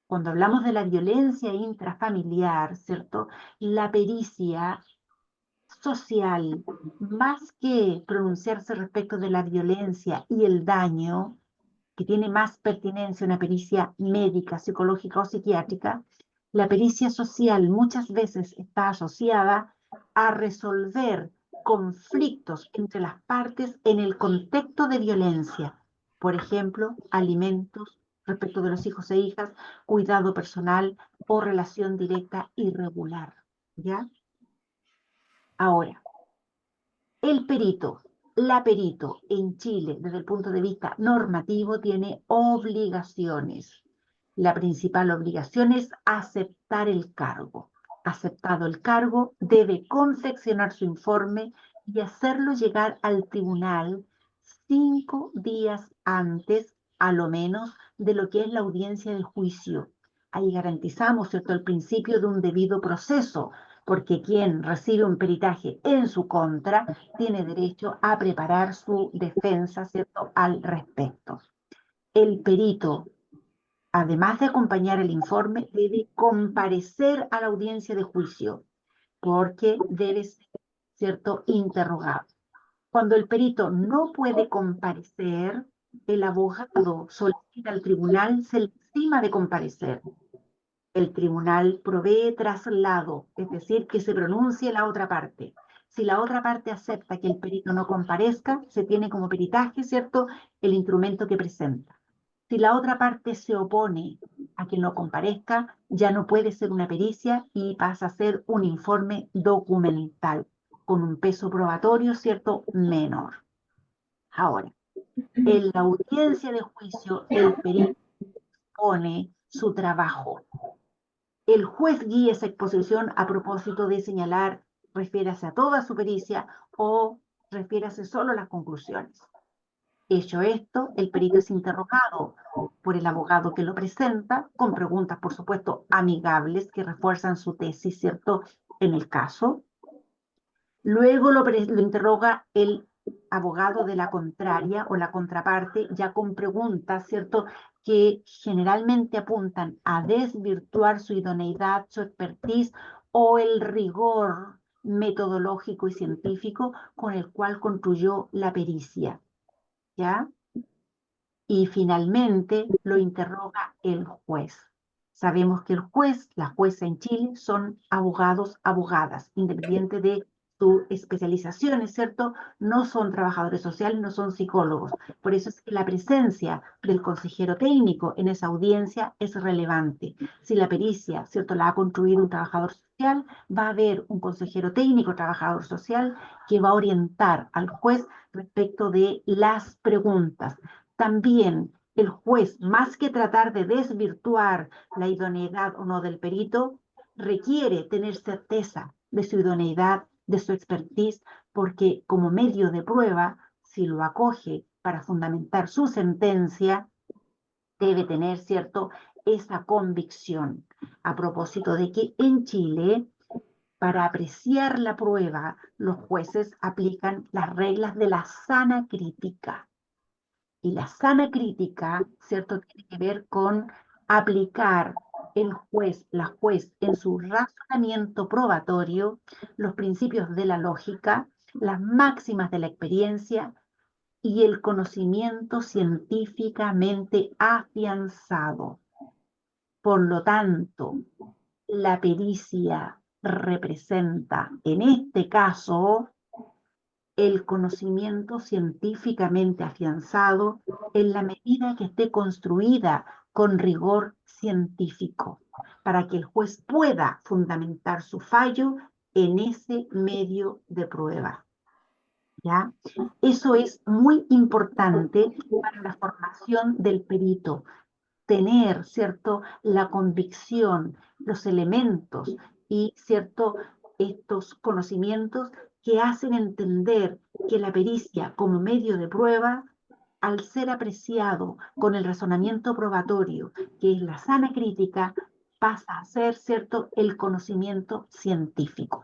A: Cuando hablamos de la violencia intrafamiliar, ¿cierto? La pericia social, más que pronunciarse respecto de la violencia y el daño, que tiene más pertinencia una pericia médica, psicológica o psiquiátrica, la pericia social muchas veces está asociada a resolver conflictos entre las partes en el contexto de violencia. Por ejemplo, alimentos respecto de los hijos e hijas, cuidado personal o relación directa irregular. ¿Ya? Ahora, el perito, la perito en Chile, desde el punto de vista normativo, tiene obligaciones. La principal obligación es aceptar el cargo. Aceptado el cargo, debe confeccionar su informe y hacerlo llegar al tribunal 5 días antes, a lo menos, de lo que es la audiencia de juicio. Ahí garantizamos, ¿cierto?, el principio de un debido proceso, porque quien recibe un peritaje en su contra tiene derecho a preparar su defensa, ¿cierto?, al respecto. El perito, además de acompañar el informe, debe comparecer a la audiencia de juicio, porque debe ser, ¿cierto?, interrogado. Cuando el perito no puede comparecer, el abogado solicita al tribunal se le estima de comparecer. El tribunal provee traslado, es decir, que se pronuncie la otra parte. Si la otra parte acepta que el perito no comparezca, se tiene como peritaje, ¿cierto?, el instrumento que presenta. Si la otra parte se opone a que no comparezca, ya no puede ser una pericia y pasa a ser un informe documental, con un peso probatorio, ¿cierto?, menor. Ahora, en la audiencia de juicio, el perito pone su trabajo. El juez guía esa exposición a propósito de señalar, refiérase a toda su pericia o refiérase solo a las conclusiones. Hecho esto, el perito es interrogado por el abogado que lo presenta, con preguntas, por supuesto, amigables que refuerzan su tesis, ¿cierto?, en el caso. Luego lo interroga el abogado de la contraria o la contraparte, ya con preguntas, ¿cierto?, que generalmente apuntan a desvirtuar su idoneidad, su expertise o el rigor metodológico y científico con el cual construyó la pericia, ¿ya? Y finalmente lo interroga el juez. Sabemos que el juez, la jueza en Chile, son abogados, abogadas, independiente de su especialización, ¿es cierto? No son trabajadores sociales, no son psicólogos. Por eso es que la presencia del consejero técnico en esa audiencia es relevante. Si la pericia, ¿cierto?, la ha construido un trabajador social, va a haber un consejero técnico, trabajador social, que va a orientar al juez respecto de las preguntas. También el juez, más que tratar de desvirtuar la idoneidad o no del perito, requiere tener certeza de su idoneidad, de su expertise, porque como medio de prueba, si lo acoge para fundamentar su sentencia, debe tener, ¿cierto?, esa convicción. A propósito de que en Chile, para apreciar la prueba, los jueces aplican las reglas de la sana crítica. Y la sana crítica, ¿cierto?, tiene que ver con aplicar el juez, la juez, en su razonamiento probatorio, los principios de la lógica, las máximas de la experiencia y el conocimiento científicamente afianzado. Por lo tanto, la pericia representa, en este caso, el conocimiento científicamente afianzado en la medida que esté construida con rigor científico, para que el juez pueda fundamentar su fallo en ese medio de prueba. ¿Ya? Eso es muy importante para la formación del perito, tener, ¿cierto?, la convicción, los elementos y, ¿cierto?, estos conocimientos que hacen entender que la pericia como medio de prueba al ser apreciado con el razonamiento probatorio, que es la sana crítica, pasa a ser, ¿cierto?, el conocimiento científico.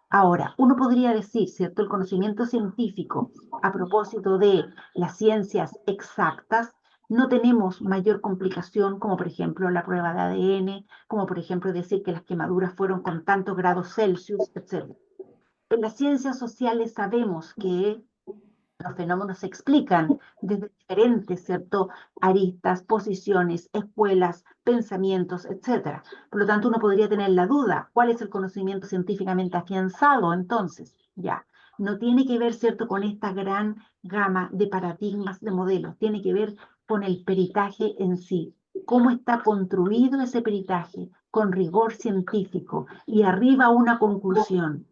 A: Ahora, uno podría decir, ¿cierto?, el conocimiento científico a propósito de las ciencias exactas, no tenemos mayor complicación como por ejemplo la prueba de ADN, como por ejemplo decir que las quemaduras fueron con tantos grados Celsius, etc. En las ciencias sociales sabemos que los fenómenos se explican desde diferentes, ¿cierto?, aristas, posiciones, escuelas, pensamientos, etcétera. Por lo tanto, uno podría tener la duda, ¿cuál es el conocimiento científicamente afianzado entonces? Ya, no tiene que ver, ¿cierto?, con esta gran gama de paradigmas, de modelos, tiene que ver con el peritaje en sí. ¿Cómo está construido ese peritaje con rigor científico y arriba una conclusión?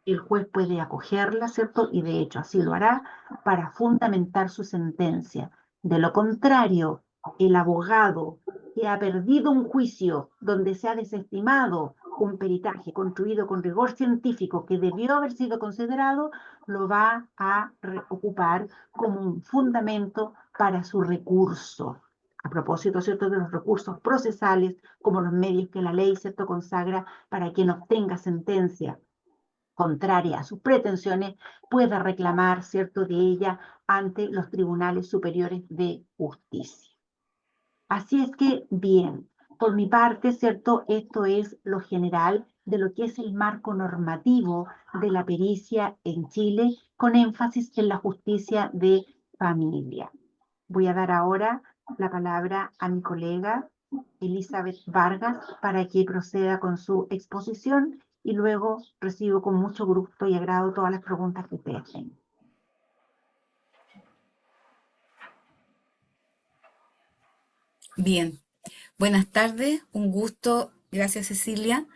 A: El juez puede acogerla, ¿cierto? Y de hecho así lo hará para fundamentar su sentencia. De lo contrario, el abogado que ha perdido un juicio donde se ha desestimado un peritaje construido con rigor científico que debió haber sido considerado, lo va a ocupar como un fundamento para su recurso. A propósito, ¿cierto?, de los recursos procesales, como los medios que la ley, ¿cierto?, consagra para quien obtenga sentencia contraria a sus pretensiones, pueda reclamar, ¿cierto?, de ella ante los tribunales superiores de justicia. Así es que, bien, por mi parte, ¿cierto?, esto es lo general de lo que es el marco normativo de la pericia en Chile, con énfasis en la justicia de familia. Voy a dar ahora la palabra a mi colega Elizabeth Vargas para que proceda con su exposición y luego recibo con mucho gusto y agrado todas las preguntas que ustedes tengan.
B: Bien, buenas tardes, un gusto, gracias Cecilia,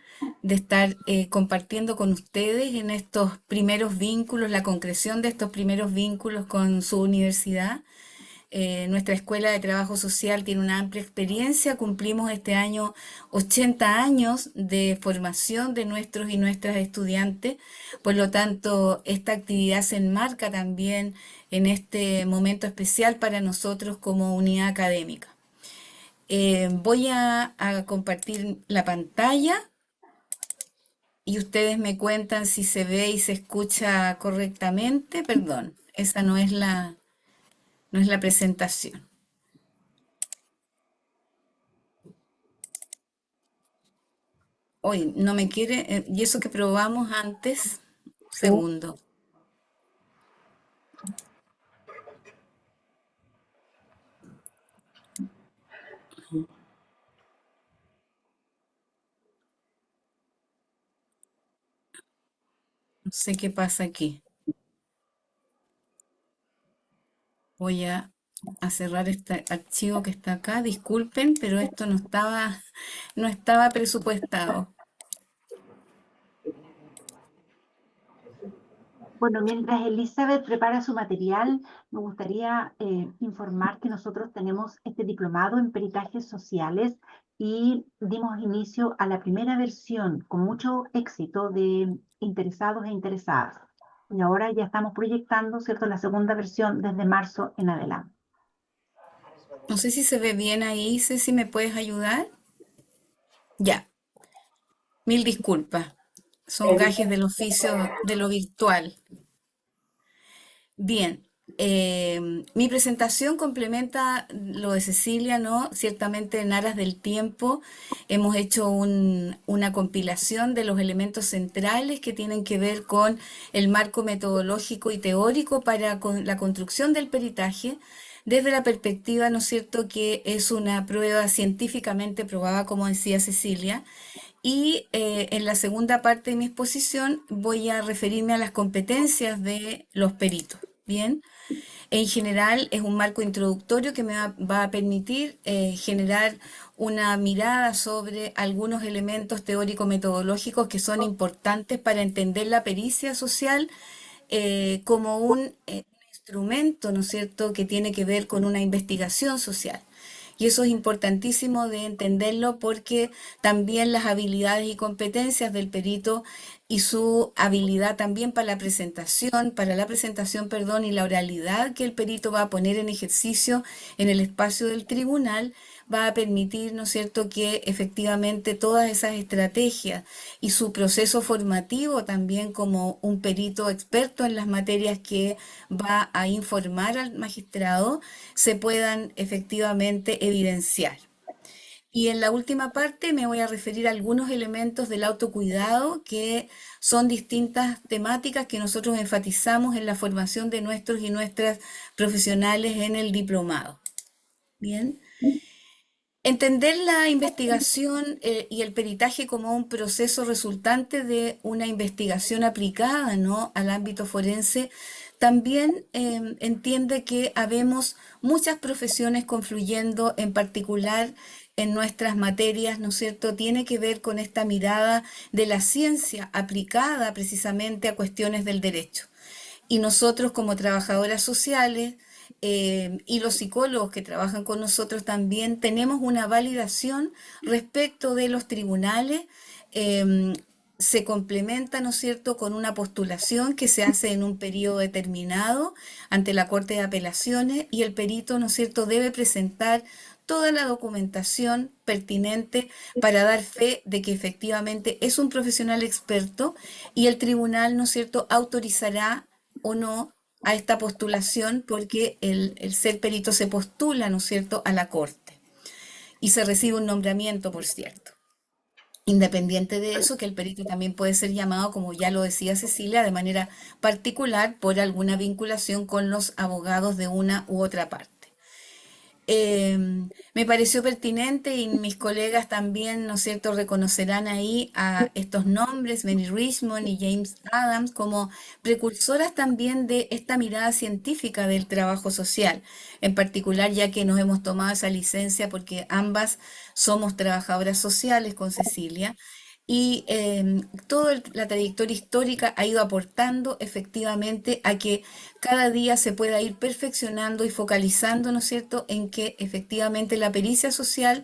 B: de estar compartiendo con ustedes en estos primeros vínculos, la concreción de estos primeros vínculos con su universidad. Nuestra Escuela de Trabajo Social tiene una amplia experiencia, cumplimos este año 80 años de formación de nuestros y nuestras estudiantes, por lo tanto esta actividad se enmarca también en este momento especial para nosotros como unidad académica. Voy a compartir la pantalla y ustedes me cuentan si se ve y se escucha correctamente. Perdón, esa no es la presentación. Hoy no me quiere, y eso que probamos antes. Segundo. No sé qué pasa aquí. Voy a cerrar este archivo que está acá. Disculpen, pero esto no estaba presupuestado.
A: Bueno, mientras Elizabeth prepara su material, me gustaría informar que nosotros tenemos este diplomado en peritajes sociales y dimos inicio a la primera versión con mucho éxito de interesados e interesadas. Y ahora ya estamos proyectando, ¿cierto?, la segunda versión desde marzo en adelante.
B: No sé si se ve bien ahí, Ceci, ¿me puedes ayudar? Ya, mil disculpas. Son gajes del oficio de lo virtual. Bien, mi presentación complementa lo de Cecilia, ¿no? Ciertamente en aras del tiempo hemos hecho una compilación de los elementos centrales que tienen que ver con el marco metodológico y teórico para la construcción del peritaje, desde la perspectiva, ¿no es cierto?, que es una prueba científicamente probada, como decía Cecilia, y en la segunda parte de mi exposición voy a referirme a las competencias de los peritos. Bien, en general es un marco introductorio que va a permitir generar una mirada sobre algunos elementos teórico-metodológicos que son importantes para entender la pericia social como un instrumento, ¿no es cierto?, que tiene que ver con una investigación social. y eso es importantísimo de entenderlo porque también las habilidades y competencias del perito y su habilidad también para la presentación, perdón, y la oralidad que el perito va a poner en ejercicio en el espacio del tribunal va a permitir, ¿no es cierto?, que efectivamente todas esas estrategias y su proceso formativo también como un perito experto en las materias que va a informar al magistrado se puedan efectivamente evidenciar. Y en la última parte me voy a referir a algunos elementos del autocuidado que son distintas temáticas que nosotros enfatizamos en la formación de nuestros y nuestras profesionales en el diplomado. Bien. Entender la investigación y el peritaje como un proceso resultante de una investigación aplicada, ¿no?, al ámbito forense, también entiende que habemos muchas profesiones confluyendo, en particular en nuestras materias, ¿no es cierto? Tiene que ver con esta mirada de la ciencia aplicada precisamente a cuestiones del derecho. Y nosotros como trabajadoras sociales y los psicólogos que trabajan con nosotros también tenemos una validación respecto de los tribunales. eh, Se complementa, ¿no es cierto?, con una postulación que se hace en un periodo determinado ante la Corte de Apelaciones y el perito, ¿no es cierto?, debe presentar toda la documentación pertinente para dar fe de que efectivamente es un profesional experto y el tribunal, ¿no es cierto?, autorizará o no a esta postulación porque el ser perito se postula, ¿no es cierto?, a la corte y se recibe un nombramiento, por cierto. Independiente de eso, que el perito también puede ser llamado, como ya lo decía Cecilia, de manera particular por alguna vinculación con los abogados de una u otra parte. Me pareció pertinente y mis colegas también, ¿no es cierto?, reconocerán ahí a estos nombres, Benny Richmond y James Adams, como precursoras también de esta mirada científica del trabajo social, en particular ya que nos hemos tomado esa licencia porque ambas somos trabajadoras sociales con Cecilia. Y toda la trayectoria histórica ha ido aportando efectivamente a que cada día se pueda ir perfeccionando y focalizando, ¿no es cierto?, en que efectivamente la pericia social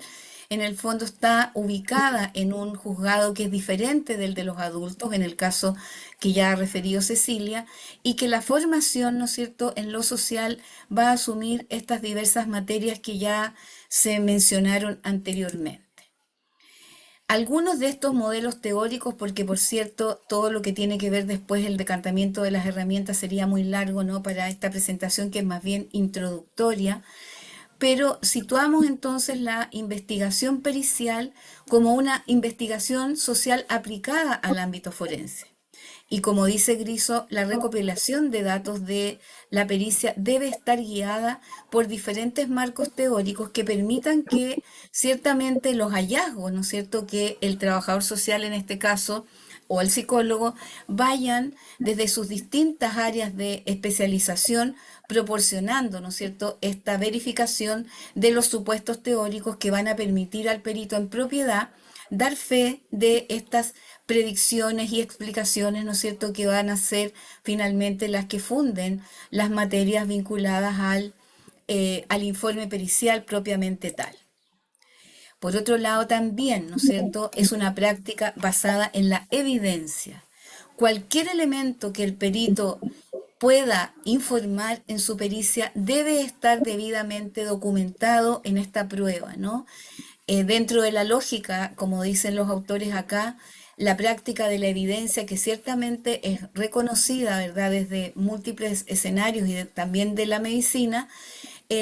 B: en el fondo está ubicada en un juzgado que es diferente del de los adultos, en el caso que ya ha referido Cecilia, y que la formación, ¿no es cierto?, en lo social va a asumir estas diversas materias que ya se mencionaron anteriormente. Algunos de estos modelos teóricos, porque por cierto, todo lo que tiene que ver después el decantamiento de las herramientas sería muy largo, ¿no?, para esta presentación que es más bien introductoria, pero situamos entonces la investigación pericial como una investigación social aplicada al ámbito forense. Y como dice Griso, la recopilación de datos de la pericia debe estar guiada por diferentes marcos teóricos que permitan que ciertamente los hallazgos, ¿no es cierto?, que el trabajador social en este caso o el psicólogo vayan desde sus distintas áreas de especialización proporcionando, ¿no es cierto?, esta verificación de los supuestos teóricos que van a permitir al perito en propiedad dar fe de estas predicciones y explicaciones, ¿no es cierto?, que van a ser finalmente las que funden las materias vinculadas al informe pericial propiamente tal. Por otro lado, también, ¿no es cierto?, es una práctica basada en la evidencia. Cualquier elemento que el perito pueda informar en su pericia debe estar debidamente documentado en esta prueba, ¿no? Dentro de la lógica, como dicen los autores acá, la práctica de la evidencia que ciertamente es reconocida, ¿verdad?, desde múltiples escenarios y también de la medicina,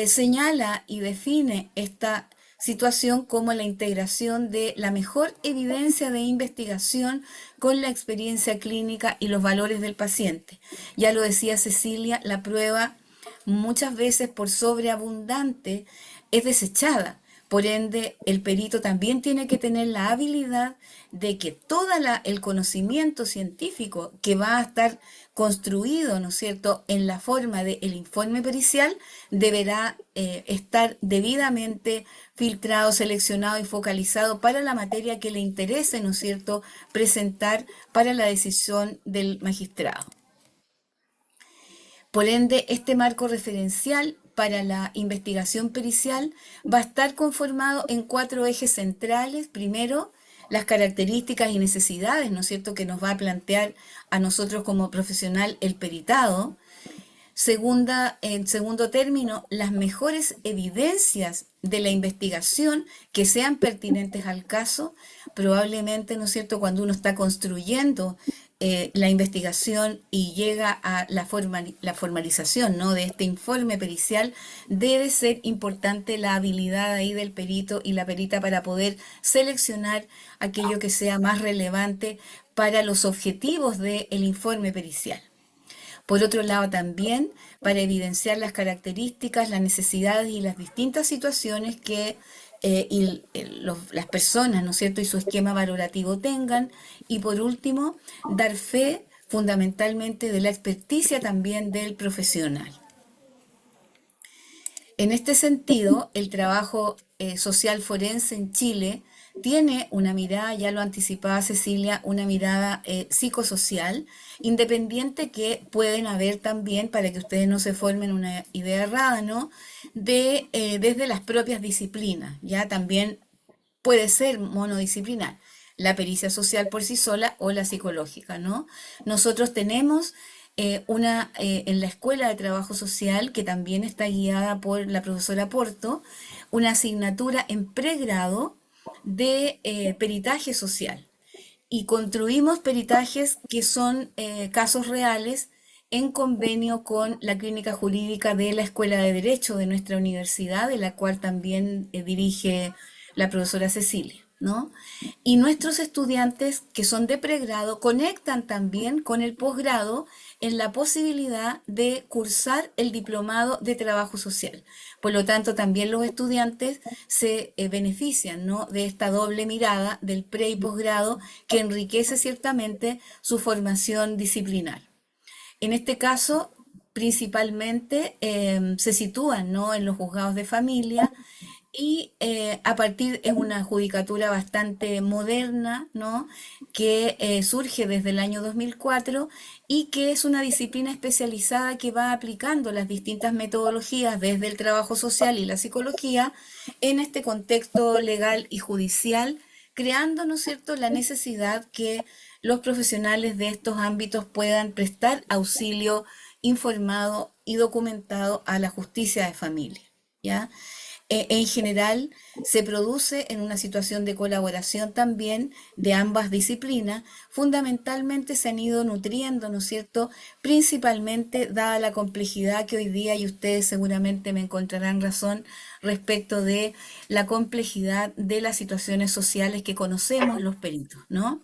B: señala y define esta situación como la integración de la mejor evidencia de investigación con la experiencia clínica y los valores del paciente. Ya lo decía Cecilia, la prueba muchas veces por sobreabundante es desechada. Por ende, el perito también tiene que tener la habilidad de que todo el conocimiento científico que va a estar construido, ¿no es cierto?, en la forma del informe pericial, deberá estar debidamente filtrado, seleccionado y focalizado para la materia que le interese, ¿no es cierto?, presentar para la decisión del magistrado. Por ende, este marco referencial para la investigación pericial va a estar conformado en 4 ejes centrales. Primero, las características y necesidades, ¿no es cierto?, que nos va a plantear a nosotros como profesional el peritado. Segunda, en segundo término, las mejores evidencias de la investigación que sean pertinentes al caso. Probablemente, ¿no es cierto?, cuando uno está construyendo la investigación y llega a la formalización, ¿no?, de este informe pericial, debe ser importante la habilidad ahí del perito y la perita para poder seleccionar aquello que sea más relevante para los objetivos del informe pericial. Por otro lado, también para evidenciar las características, las necesidades y las distintas situaciones que las personas, ¿no es cierto?, y su esquema valorativo tengan. Y por último, dar fe fundamentalmente de la experticia también del profesional. En este sentido, el trabajo social forense en Chile tiene una mirada, ya lo anticipaba Cecilia, una mirada psicosocial, independiente, que pueden haber también, para que ustedes no se formen una idea errada, ¿no?, desde las propias disciplinas, ya también puede ser monodisciplinar, la pericia social por sí sola o la psicológica, ¿no? Nosotros tenemos en la Escuela de Trabajo Social, que también está guiada por la profesora Porto, una asignatura en pregrado de peritaje social. Y construimos peritajes que son casos reales en convenio con la clínica jurídica de la Escuela de Derecho de nuestra universidad, de la cual también dirige la profesora Cecilia, ¿no? Y nuestros estudiantes que son de pregrado conectan también con el posgrado en la posibilidad de cursar el diplomado de trabajo social. Por lo tanto, también los estudiantes se benefician, ¿no?, de esta doble mirada del pre y posgrado, que enriquece ciertamente su formación disciplinar. En este caso, principalmente se sitúan, ¿no?, en los juzgados de familia, y es una judicatura bastante moderna, ¿no?, que surge desde el año 2004 y que es una disciplina especializada que va aplicando las distintas metodologías desde el trabajo social y la psicología en este contexto legal y judicial, creando, ¿no es cierto?, la necesidad que los profesionales de estos ámbitos puedan prestar auxilio informado y documentado a la justicia de familia, ¿ya? En general, se produce en una situación de colaboración también de ambas disciplinas. Fundamentalmente se han ido nutriendo, ¿no es cierto?, principalmente dada la complejidad que hoy día, y ustedes seguramente me encontrarán razón respecto de la complejidad de las situaciones sociales que conocemos los peritos, ¿no?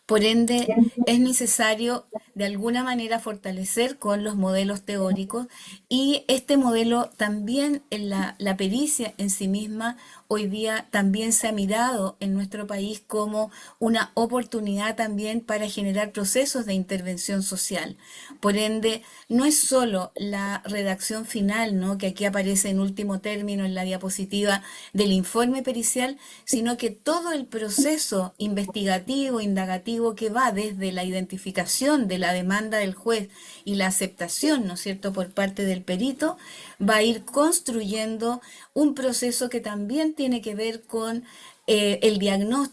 B: Por ende, es necesario de alguna manera fortalecer con los modelos teóricos, y este modelo también en la pericia en sí misma hoy día también se ha mirado en nuestro país como una oportunidad también para generar procesos de intervención social. Por ende, no es solo la redacción final, ¿no?, que aquí aparece en último término en la diapositiva del informe pericial, sino que todo el proceso investigativo, indagativo, que va desde la identificación de la demanda del juez y la aceptación, ¿no es cierto?, por parte del perito, va a ir construyendo un proceso que también tiene que ver con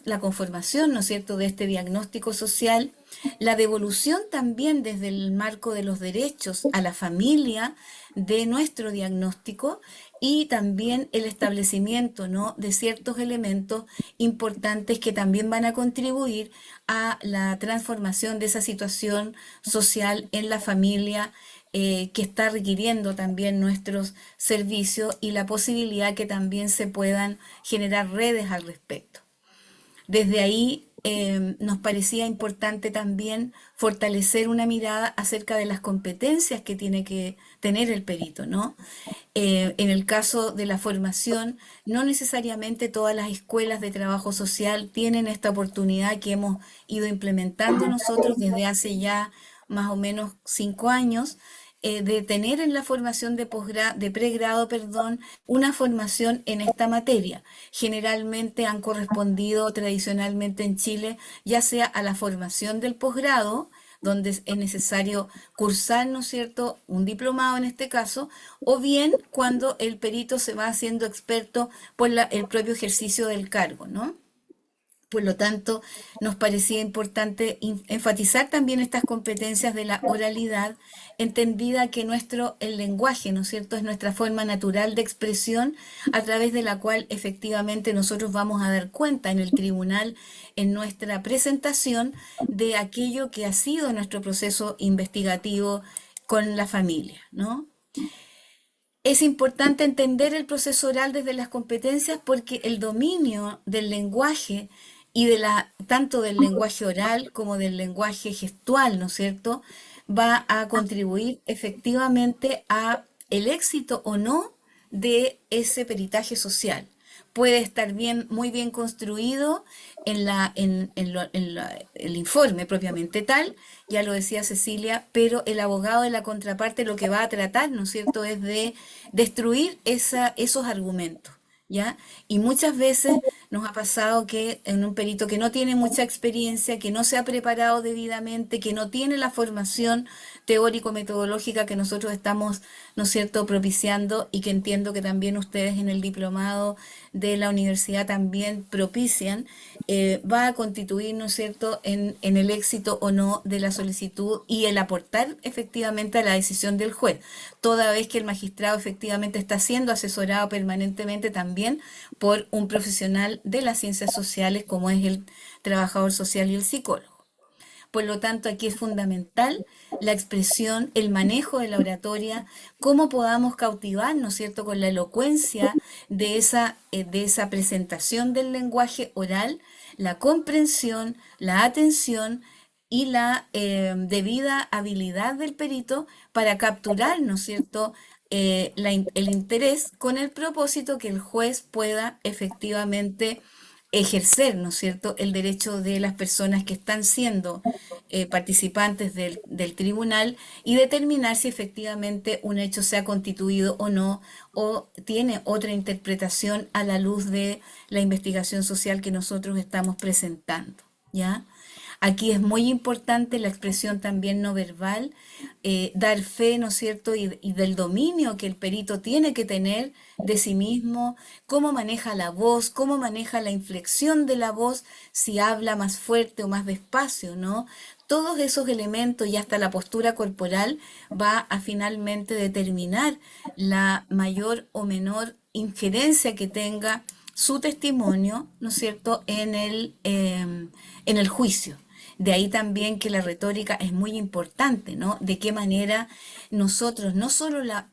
B: la conformación, ¿no es cierto?, de este diagnóstico social, la devolución también desde el marco de los derechos a la familia de nuestro diagnóstico, y también el establecimiento, ¿no?, de ciertos elementos importantes que también van a contribuir a la transformación de esa situación social en la familia, que está requiriendo también nuestros servicios, y la posibilidad que también se puedan generar redes al respecto. Desde ahí nos parecía importante también fortalecer una mirada acerca de las competencias que tiene que tener el perito, ¿no? En el caso de la formación, no necesariamente todas las escuelas de trabajo social tienen esta oportunidad que hemos ido implementando nosotros desde hace ya más o menos 5 años, de tener en la formación de pregrado, perdón, una formación en esta materia. Generalmente han correspondido tradicionalmente en Chile ya sea a la formación del posgrado, donde es necesario cursar, ¿no es cierto?, un diplomado en este caso, o bien cuando el perito se va haciendo experto por el propio ejercicio del cargo, ¿no? Por lo tanto, nos parecía importante enfatizar también estas competencias de la oralidad, entendida que el lenguaje, ¿no es cierto?, es nuestra forma natural de expresión a través de la cual efectivamente nosotros vamos a dar cuenta en el tribunal, en nuestra presentación, de aquello que ha sido nuestro proceso investigativo con la familia, ¿no? Es importante entender el proceso oral desde las competencias porque el dominio del lenguaje y tanto del lenguaje oral como del lenguaje gestual, ¿no es cierto?, va a contribuir efectivamente a el éxito o no de ese peritaje social. Puede estar muy bien construido el informe propiamente tal, ya lo decía Cecilia, pero el abogado de la contraparte lo que va a tratar, ¿no es cierto?, es de destruir esos argumentos, ¿ya? Y muchas veces nos ha pasado que en un perito que no tiene mucha experiencia, que no se ha preparado debidamente, que no tiene la formación teórico-metodológica que nosotros estamos, ¿no es cierto?, propiciando y que entiendo que también ustedes en el diplomado de la universidad también propician, va a constituir, ¿no es cierto?, en el éxito o no de la solicitud y el aportar efectivamente a la decisión del juez, toda vez que el magistrado efectivamente está siendo asesorado permanentemente también por un profesional de las ciencias sociales como es el trabajador social y el psicólogo. Por lo tanto, aquí es fundamental la expresión, el manejo de la oratoria, cómo podamos cautivar, ¿no es cierto?, con la elocuencia de esa presentación del lenguaje oral, la comprensión, la atención y la debida habilidad del perito para capturar, ¿no es cierto?, el interés con el propósito que el juez pueda efectivamente ejercer, ¿no es cierto?, el derecho de las personas que están siendo participantes del tribunal y determinar si efectivamente un hecho se ha constituido o no, o tiene otra interpretación a la luz de la investigación social que nosotros estamos presentando, ¿ya? Aquí es muy importante la expresión también no verbal, dar fe, ¿no es cierto?, y del dominio que el perito tiene que tener de sí mismo, cómo maneja la voz, cómo maneja la inflexión de la voz, si habla más fuerte o más despacio, ¿no? Todos esos elementos y hasta la postura corporal va a finalmente determinar la mayor o menor injerencia que tenga su testimonio, ¿no es cierto?, en el juicio. De ahí también que la retórica es muy importante, ¿no? De qué manera nosotros, no solo la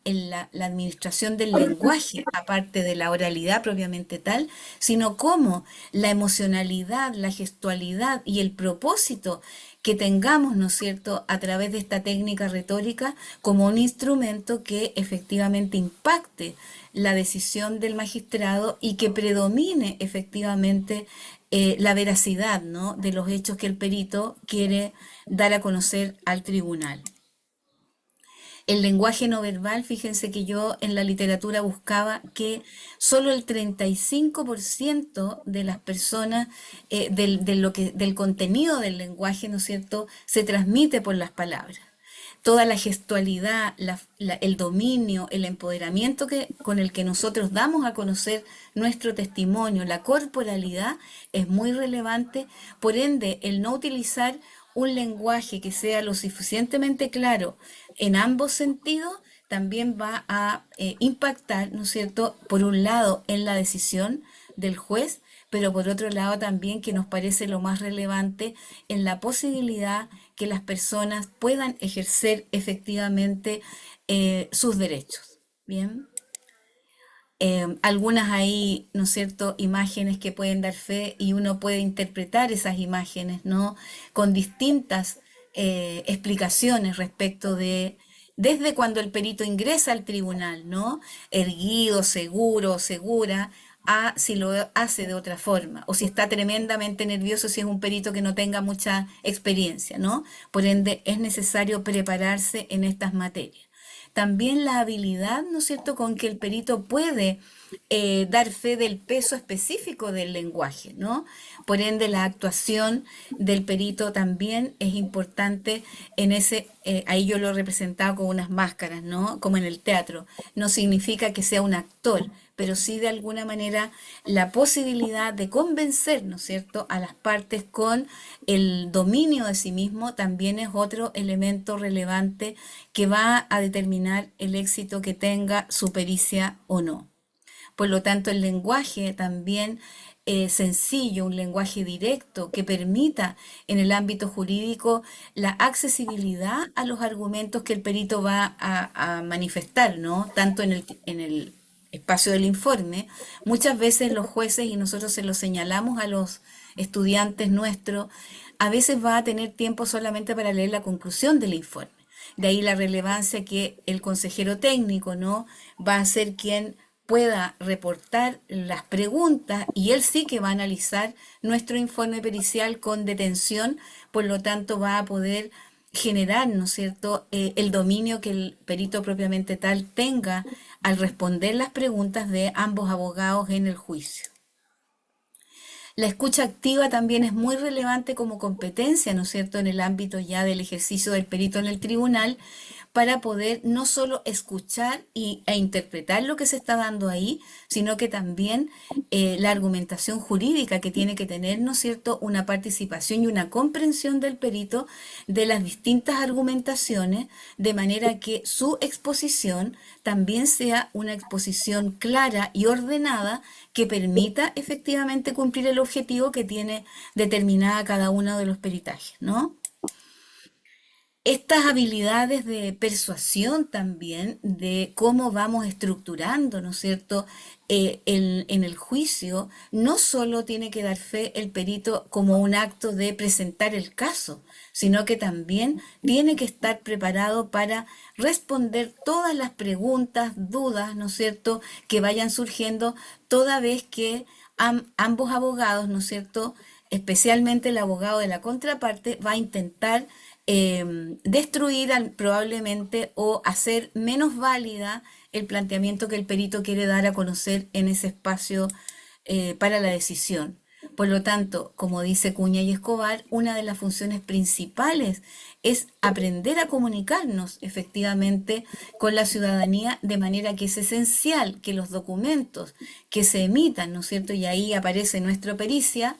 B: administración del lenguaje, aparte de la oralidad propiamente tal, sino cómo la emocionalidad, la gestualidad y el propósito que tengamos, ¿no es cierto?, a través de esta técnica retórica como un instrumento que efectivamente impacte la decisión del magistrado y que predomine efectivamente la veracidad, ¿no?, de los hechos que el perito quiere dar a conocer al tribunal. El lenguaje no verbal, fíjense que yo en la literatura buscaba que solo el 35% de las personas, del contenido del lenguaje, ¿no es cierto?, se transmite por las palabras. Toda la gestualidad, el dominio, el empoderamiento con el que nosotros damos a conocer nuestro testimonio, la corporalidad es muy relevante. Por ende, el no utilizar un lenguaje que sea lo suficientemente claro en ambos sentidos también va a impactar, ¿no es cierto?, por un lado en la decisión del juez, pero por otro lado también, que nos parece lo más relevante, en la posibilidad que las personas puedan ejercer efectivamente sus derechos. Bien. Algunas ahí, ¿no es cierto?, imágenes que pueden dar fe y uno puede interpretar esas imágenes, ¿no?, con distintas explicaciones respecto desde cuando el perito ingresa al tribunal, ¿no?, erguido, seguro, segura, a si lo hace de otra forma, o si está tremendamente nervioso, si es un perito que no tenga mucha experiencia, ¿no? Por ende, es necesario prepararse en estas materias. También la habilidad, ¿no es cierto?, con que el perito puede dar fe del peso específico del lenguaje, ¿no? Por ende, la actuación del perito también es importante en ese, ahí yo lo he representado con unas máscaras, ¿no? Como en el teatro. No significa que sea un actor, pero sí de alguna manera la posibilidad de convencer, ¿no es cierto?, a las partes con el dominio de sí mismo también es otro elemento relevante que va a determinar el éxito que tenga su pericia o no. Por lo tanto, el lenguaje también sencillo, un lenguaje directo que permita en el ámbito jurídico la accesibilidad a los argumentos que el perito va a manifestar, ¿no? Tanto en el espacio del informe, muchas veces los jueces, y nosotros se lo señalamos a los estudiantes nuestros, a veces va a tener tiempo solamente para leer la conclusión del informe. De ahí la relevancia que el consejero técnico, ¿no? Va a ser quien pueda reportar las preguntas y él sí que va a analizar nuestro informe pericial con detención, por lo tanto va a poder generar, ¿no es cierto?, el dominio que el perito propiamente tal tenga al responder las preguntas de ambos abogados en el juicio. La escucha activa también es muy relevante como competencia, ¿no es cierto?, en el ámbito ya del ejercicio del perito en el tribunal, para poder no solo escuchar e interpretar lo que se está dando ahí, sino que también la argumentación jurídica que tiene que tener, ¿no es cierto?, una participación y una comprensión del perito de las distintas argumentaciones, de manera que su exposición también sea una exposición clara y ordenada que permita efectivamente cumplir el objetivo que tiene determinada cada uno de los peritajes, ¿no? Estas habilidades de persuasión también, de cómo vamos estructurando, ¿no es cierto?, en el juicio, no solo tiene que dar fe el perito como un acto de presentar el caso, sino que también tiene que estar preparado para responder todas las preguntas, dudas, ¿no es cierto?, que vayan surgiendo toda vez que ambos abogados, ¿no es cierto?, especialmente el abogado de la contraparte, va a intentar destruir probablemente o hacer menos válida el planteamiento que el perito quiere dar a conocer en ese espacio para la decisión. Por lo tanto, como dice Cuña y Escobar, una de las funciones principales es aprender a comunicarnos efectivamente con la ciudadanía, de manera que es esencial que los documentos que se emitan, ¿no es cierto? Y ahí aparece nuestra pericia,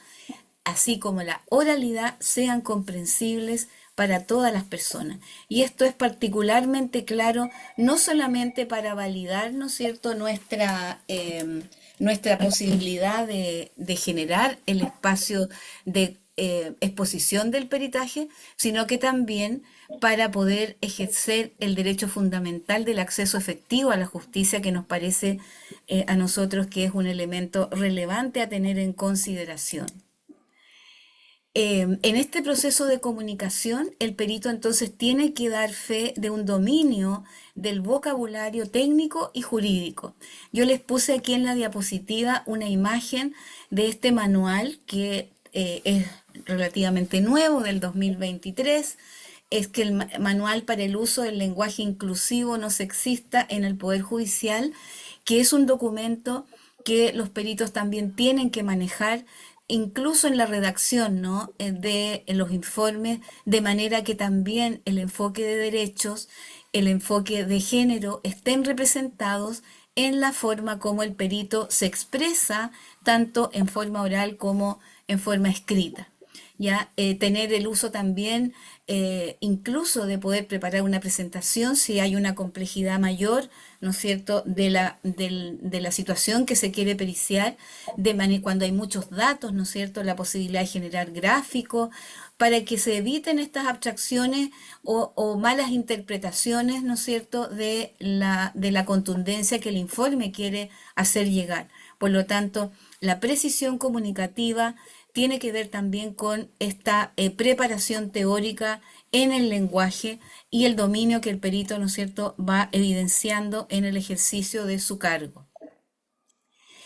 B: así como la oralidad, sean comprensibles para todas las personas. Y esto es particularmente claro, no solamente para validar, ¿no es cierto?, nuestra posibilidad de generar el espacio de exposición del peritaje, sino que también para poder ejercer el derecho fundamental del acceso efectivo a la justicia, que nos parece a nosotros que es un elemento relevante a tener en consideración. En este proceso de comunicación, el perito entonces tiene que dar fe de un dominio del vocabulario técnico y jurídico. Yo les puse aquí en la diapositiva una imagen de este manual que es relativamente nuevo, del 2023. Es que el manual para el uso del lenguaje inclusivo no sexista en el Poder Judicial, que es un documento que los peritos también tienen que manejar incluso en la redacción, ¿no?, de los informes, de manera que también el enfoque de derechos, el enfoque de género estén representados en la forma como el perito se expresa, tanto en forma oral como en forma escrita. Ya tener el uso también incluso de poder preparar una presentación si hay una complejidad mayor, ¿no es cierto?, de la situación que se quiere periciar, cuando hay muchos datos, ¿no es cierto?, la posibilidad de generar gráficos, para que se eviten estas abstracciones o malas interpretaciones, ¿no es cierto?, de la contundencia que el informe quiere hacer llegar. Por lo tanto, la precisión comunicativa tiene que ver también con esta preparación teórica en el lenguaje y el dominio que el perito, ¿no es cierto?, va evidenciando en el ejercicio de su cargo.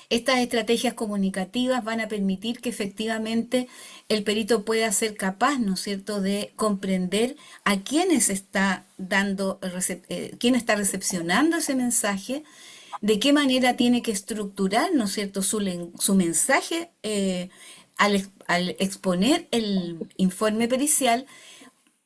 B: Estas estrategias comunicativas van a permitir que efectivamente el perito pueda ser capaz, ¿no es cierto?, de comprender a quién está recepcionando ese mensaje, de qué manera tiene que estructurar, ¿no es cierto?, su mensaje al exponer el informe pericial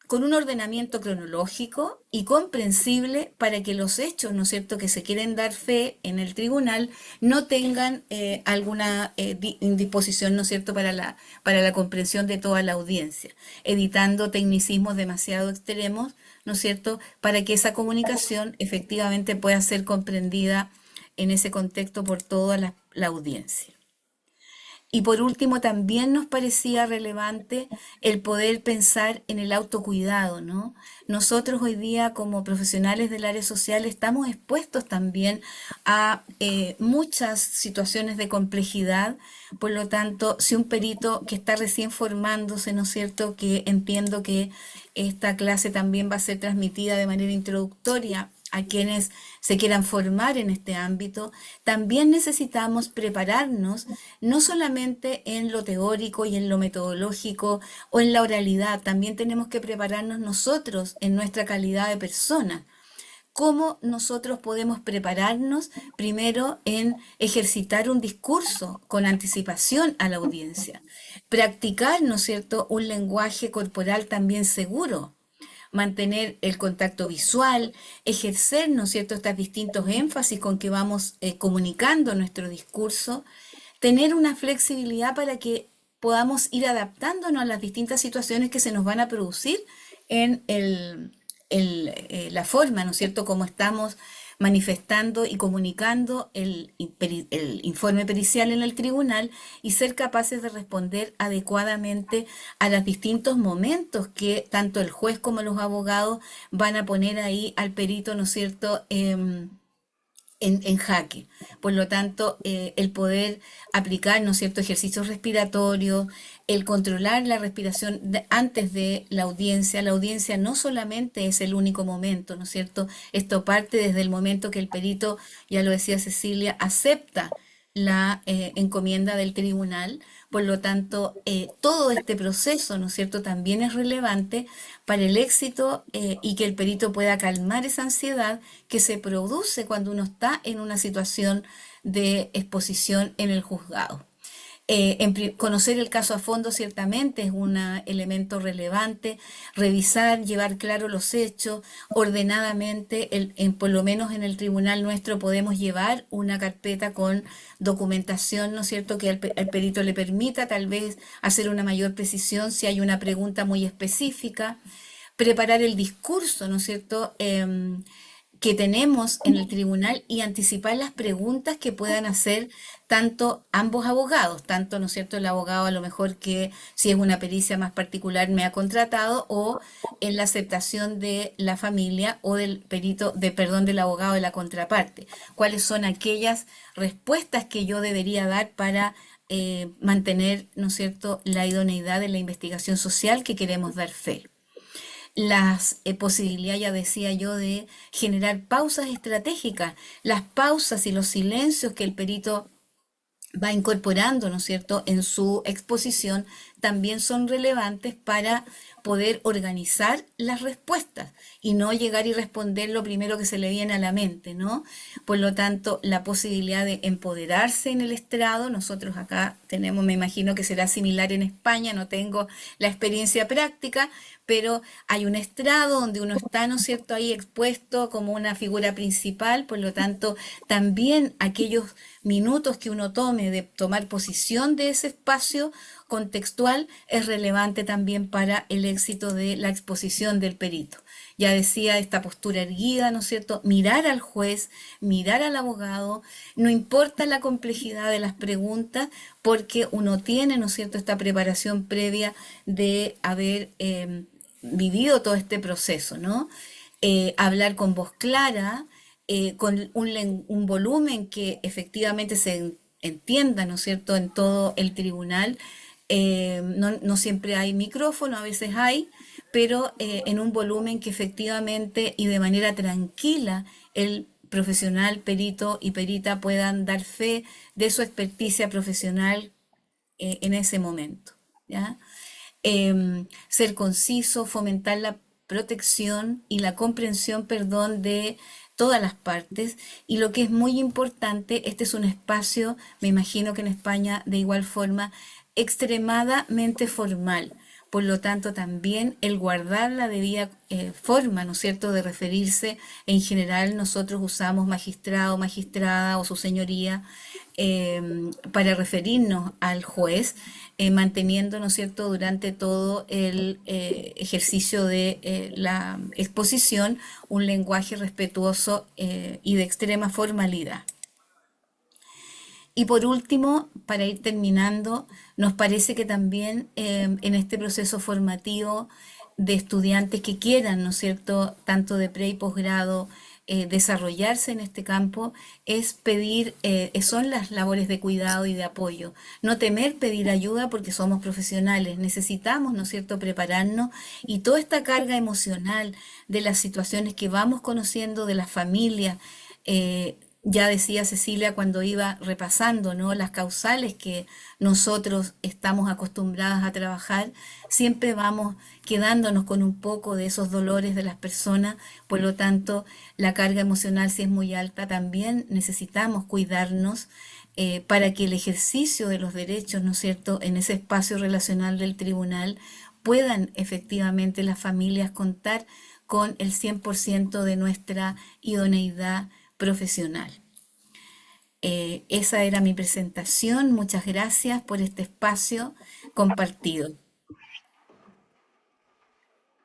B: con un ordenamiento cronológico y comprensible para que los hechos, ¿no es cierto?, que se quieren dar fe en el tribunal no tengan alguna indisposición, ¿no es cierto?, para la comprensión de toda la audiencia, evitando tecnicismos demasiado extremos, ¿no es cierto?, para que esa comunicación efectivamente pueda ser comprendida en ese contexto por toda la audiencia. Y por último, también nos parecía relevante el poder pensar en el autocuidado, ¿no? Nosotros hoy día como profesionales del área social estamos expuestos también a muchas situaciones de complejidad. Por lo tanto, si un perito que está recién formándose, ¿no es cierto?, que entiendo que esta clase también va a ser transmitida de manera introductoria a quienes se quieran formar en este ámbito, también necesitamos prepararnos no solamente en lo teórico y en lo metodológico o en la oralidad, también tenemos que prepararnos nosotros en nuestra calidad de persona. ¿Cómo nosotros podemos prepararnos primero en ejercitar un discurso con anticipación a la audiencia? Practicar, ¿no es cierto?, un lenguaje corporal también seguro, mantener el contacto visual, ejercer, ¿no es cierto?, estos distintos énfasis con que vamos comunicando nuestro discurso, tener una flexibilidad para que podamos ir adaptándonos a las distintas situaciones que se nos van a producir en la forma, ¿no es cierto?, como estamos manifestando y comunicando el informe pericial en el tribunal y ser capaces de responder adecuadamente a los distintos momentos que tanto el juez como los abogados van a poner ahí al perito, ¿no es cierto?, en jaque. Por lo tanto, el poder aplicar, ¿no es cierto?, ejercicios respiratorios, el controlar la respiración antes de la audiencia no solamente es el único momento, ¿no es cierto? Esto parte desde el momento que el perito, ya lo decía Cecilia, acepta la encomienda del tribunal. Por lo tanto, todo este proceso, ¿no es cierto?, también es relevante para el éxito y que el perito pueda calmar esa ansiedad que se produce cuando uno está en una situación de exposición en el juzgado. Conocer el caso a fondo ciertamente es un elemento relevante, revisar, llevar claro los hechos ordenadamente, por lo menos en el tribunal nuestro podemos llevar una carpeta con documentación, ¿no es cierto?, que al perito le permita tal vez hacer una mayor precisión si hay una pregunta muy específica, preparar el discurso, ¿no es cierto?, que tenemos en el tribunal y anticipar las preguntas que puedan hacer tanto ambos abogados, tanto, ¿no es cierto?, el abogado a lo mejor que si es una pericia más particular me ha contratado o en la aceptación de la familia o del perito, perdón, del abogado de la contraparte. ¿Cuáles son aquellas respuestas que yo debería dar para mantener, ¿no es cierto?, la idoneidad de la investigación social que queremos dar fe? Las posibilidades, ya decía yo, de generar pausas estratégicas, las pausas y los silencios que el perito va incorporando, ¿no es cierto?, en su exposición, también son relevantes para poder organizar las respuestas y no llegar y responder lo primero que se le viene a la mente, ¿no? Por lo tanto, la posibilidad de empoderarse en el estrado, nosotros acá tenemos, me imagino que será similar en España, no tengo la experiencia práctica, pero hay un estrado donde uno está, ¿no es cierto?, ahí expuesto como una figura principal, por lo tanto, también aquellos minutos que uno tome de tomar posición de ese espacio contextual es relevante también para el éxito de la exposición del perito. Ya decía, esta postura erguida, ¿no es cierto? Mirar al juez, mirar al abogado, no importa la complejidad de las preguntas, porque uno tiene, ¿no es cierto?, esta preparación previa de haber vivido todo este proceso, ¿no? Hablar con voz clara, con un volumen que efectivamente se entienda, ¿no es cierto?, en todo el tribunal. No siempre hay micrófono, a veces hay, pero en un volumen que efectivamente y de manera tranquila el profesional, perito y perita puedan dar fe de su experticia profesional en ese momento, ¿ya? Ser conciso, fomentar la protección y la comprensión, perdón, de todas las partes y lo que es muy importante, este es un espacio, me imagino que en España de igual forma, extremadamente formal. Por lo tanto, también el guardar la debida forma, ¿no es cierto?, de referirse. En general, nosotros usamos magistrado, magistrada o su señoría para referirnos al juez, manteniendo, ¿no es cierto?, durante todo el ejercicio de la exposición un lenguaje respetuoso y de extrema formalidad. Y por último, para ir terminando, nos parece que también en este proceso formativo de estudiantes que quieran, ¿no es cierto?, tanto de pre y posgrado, desarrollarse en este campo, es pedir, son las labores de cuidado y de apoyo. No temer pedir ayuda porque somos profesionales, necesitamos, ¿no es cierto?, prepararnos y toda esta carga emocional de las situaciones que vamos conociendo de las familias, ya decía Cecilia cuando iba repasando, ¿no?, las causales que nosotros estamos acostumbradas a trabajar, siempre vamos quedándonos con un poco de esos dolores de las personas, por lo tanto, la carga emocional si es muy alta, también necesitamos cuidarnos para que el ejercicio de los derechos, ¿no es cierto?, en ese espacio relacional del tribunal, puedan efectivamente las familias contar con el 100% de nuestra idoneidad profesional. Esa era mi presentación. Muchas gracias por este espacio compartido.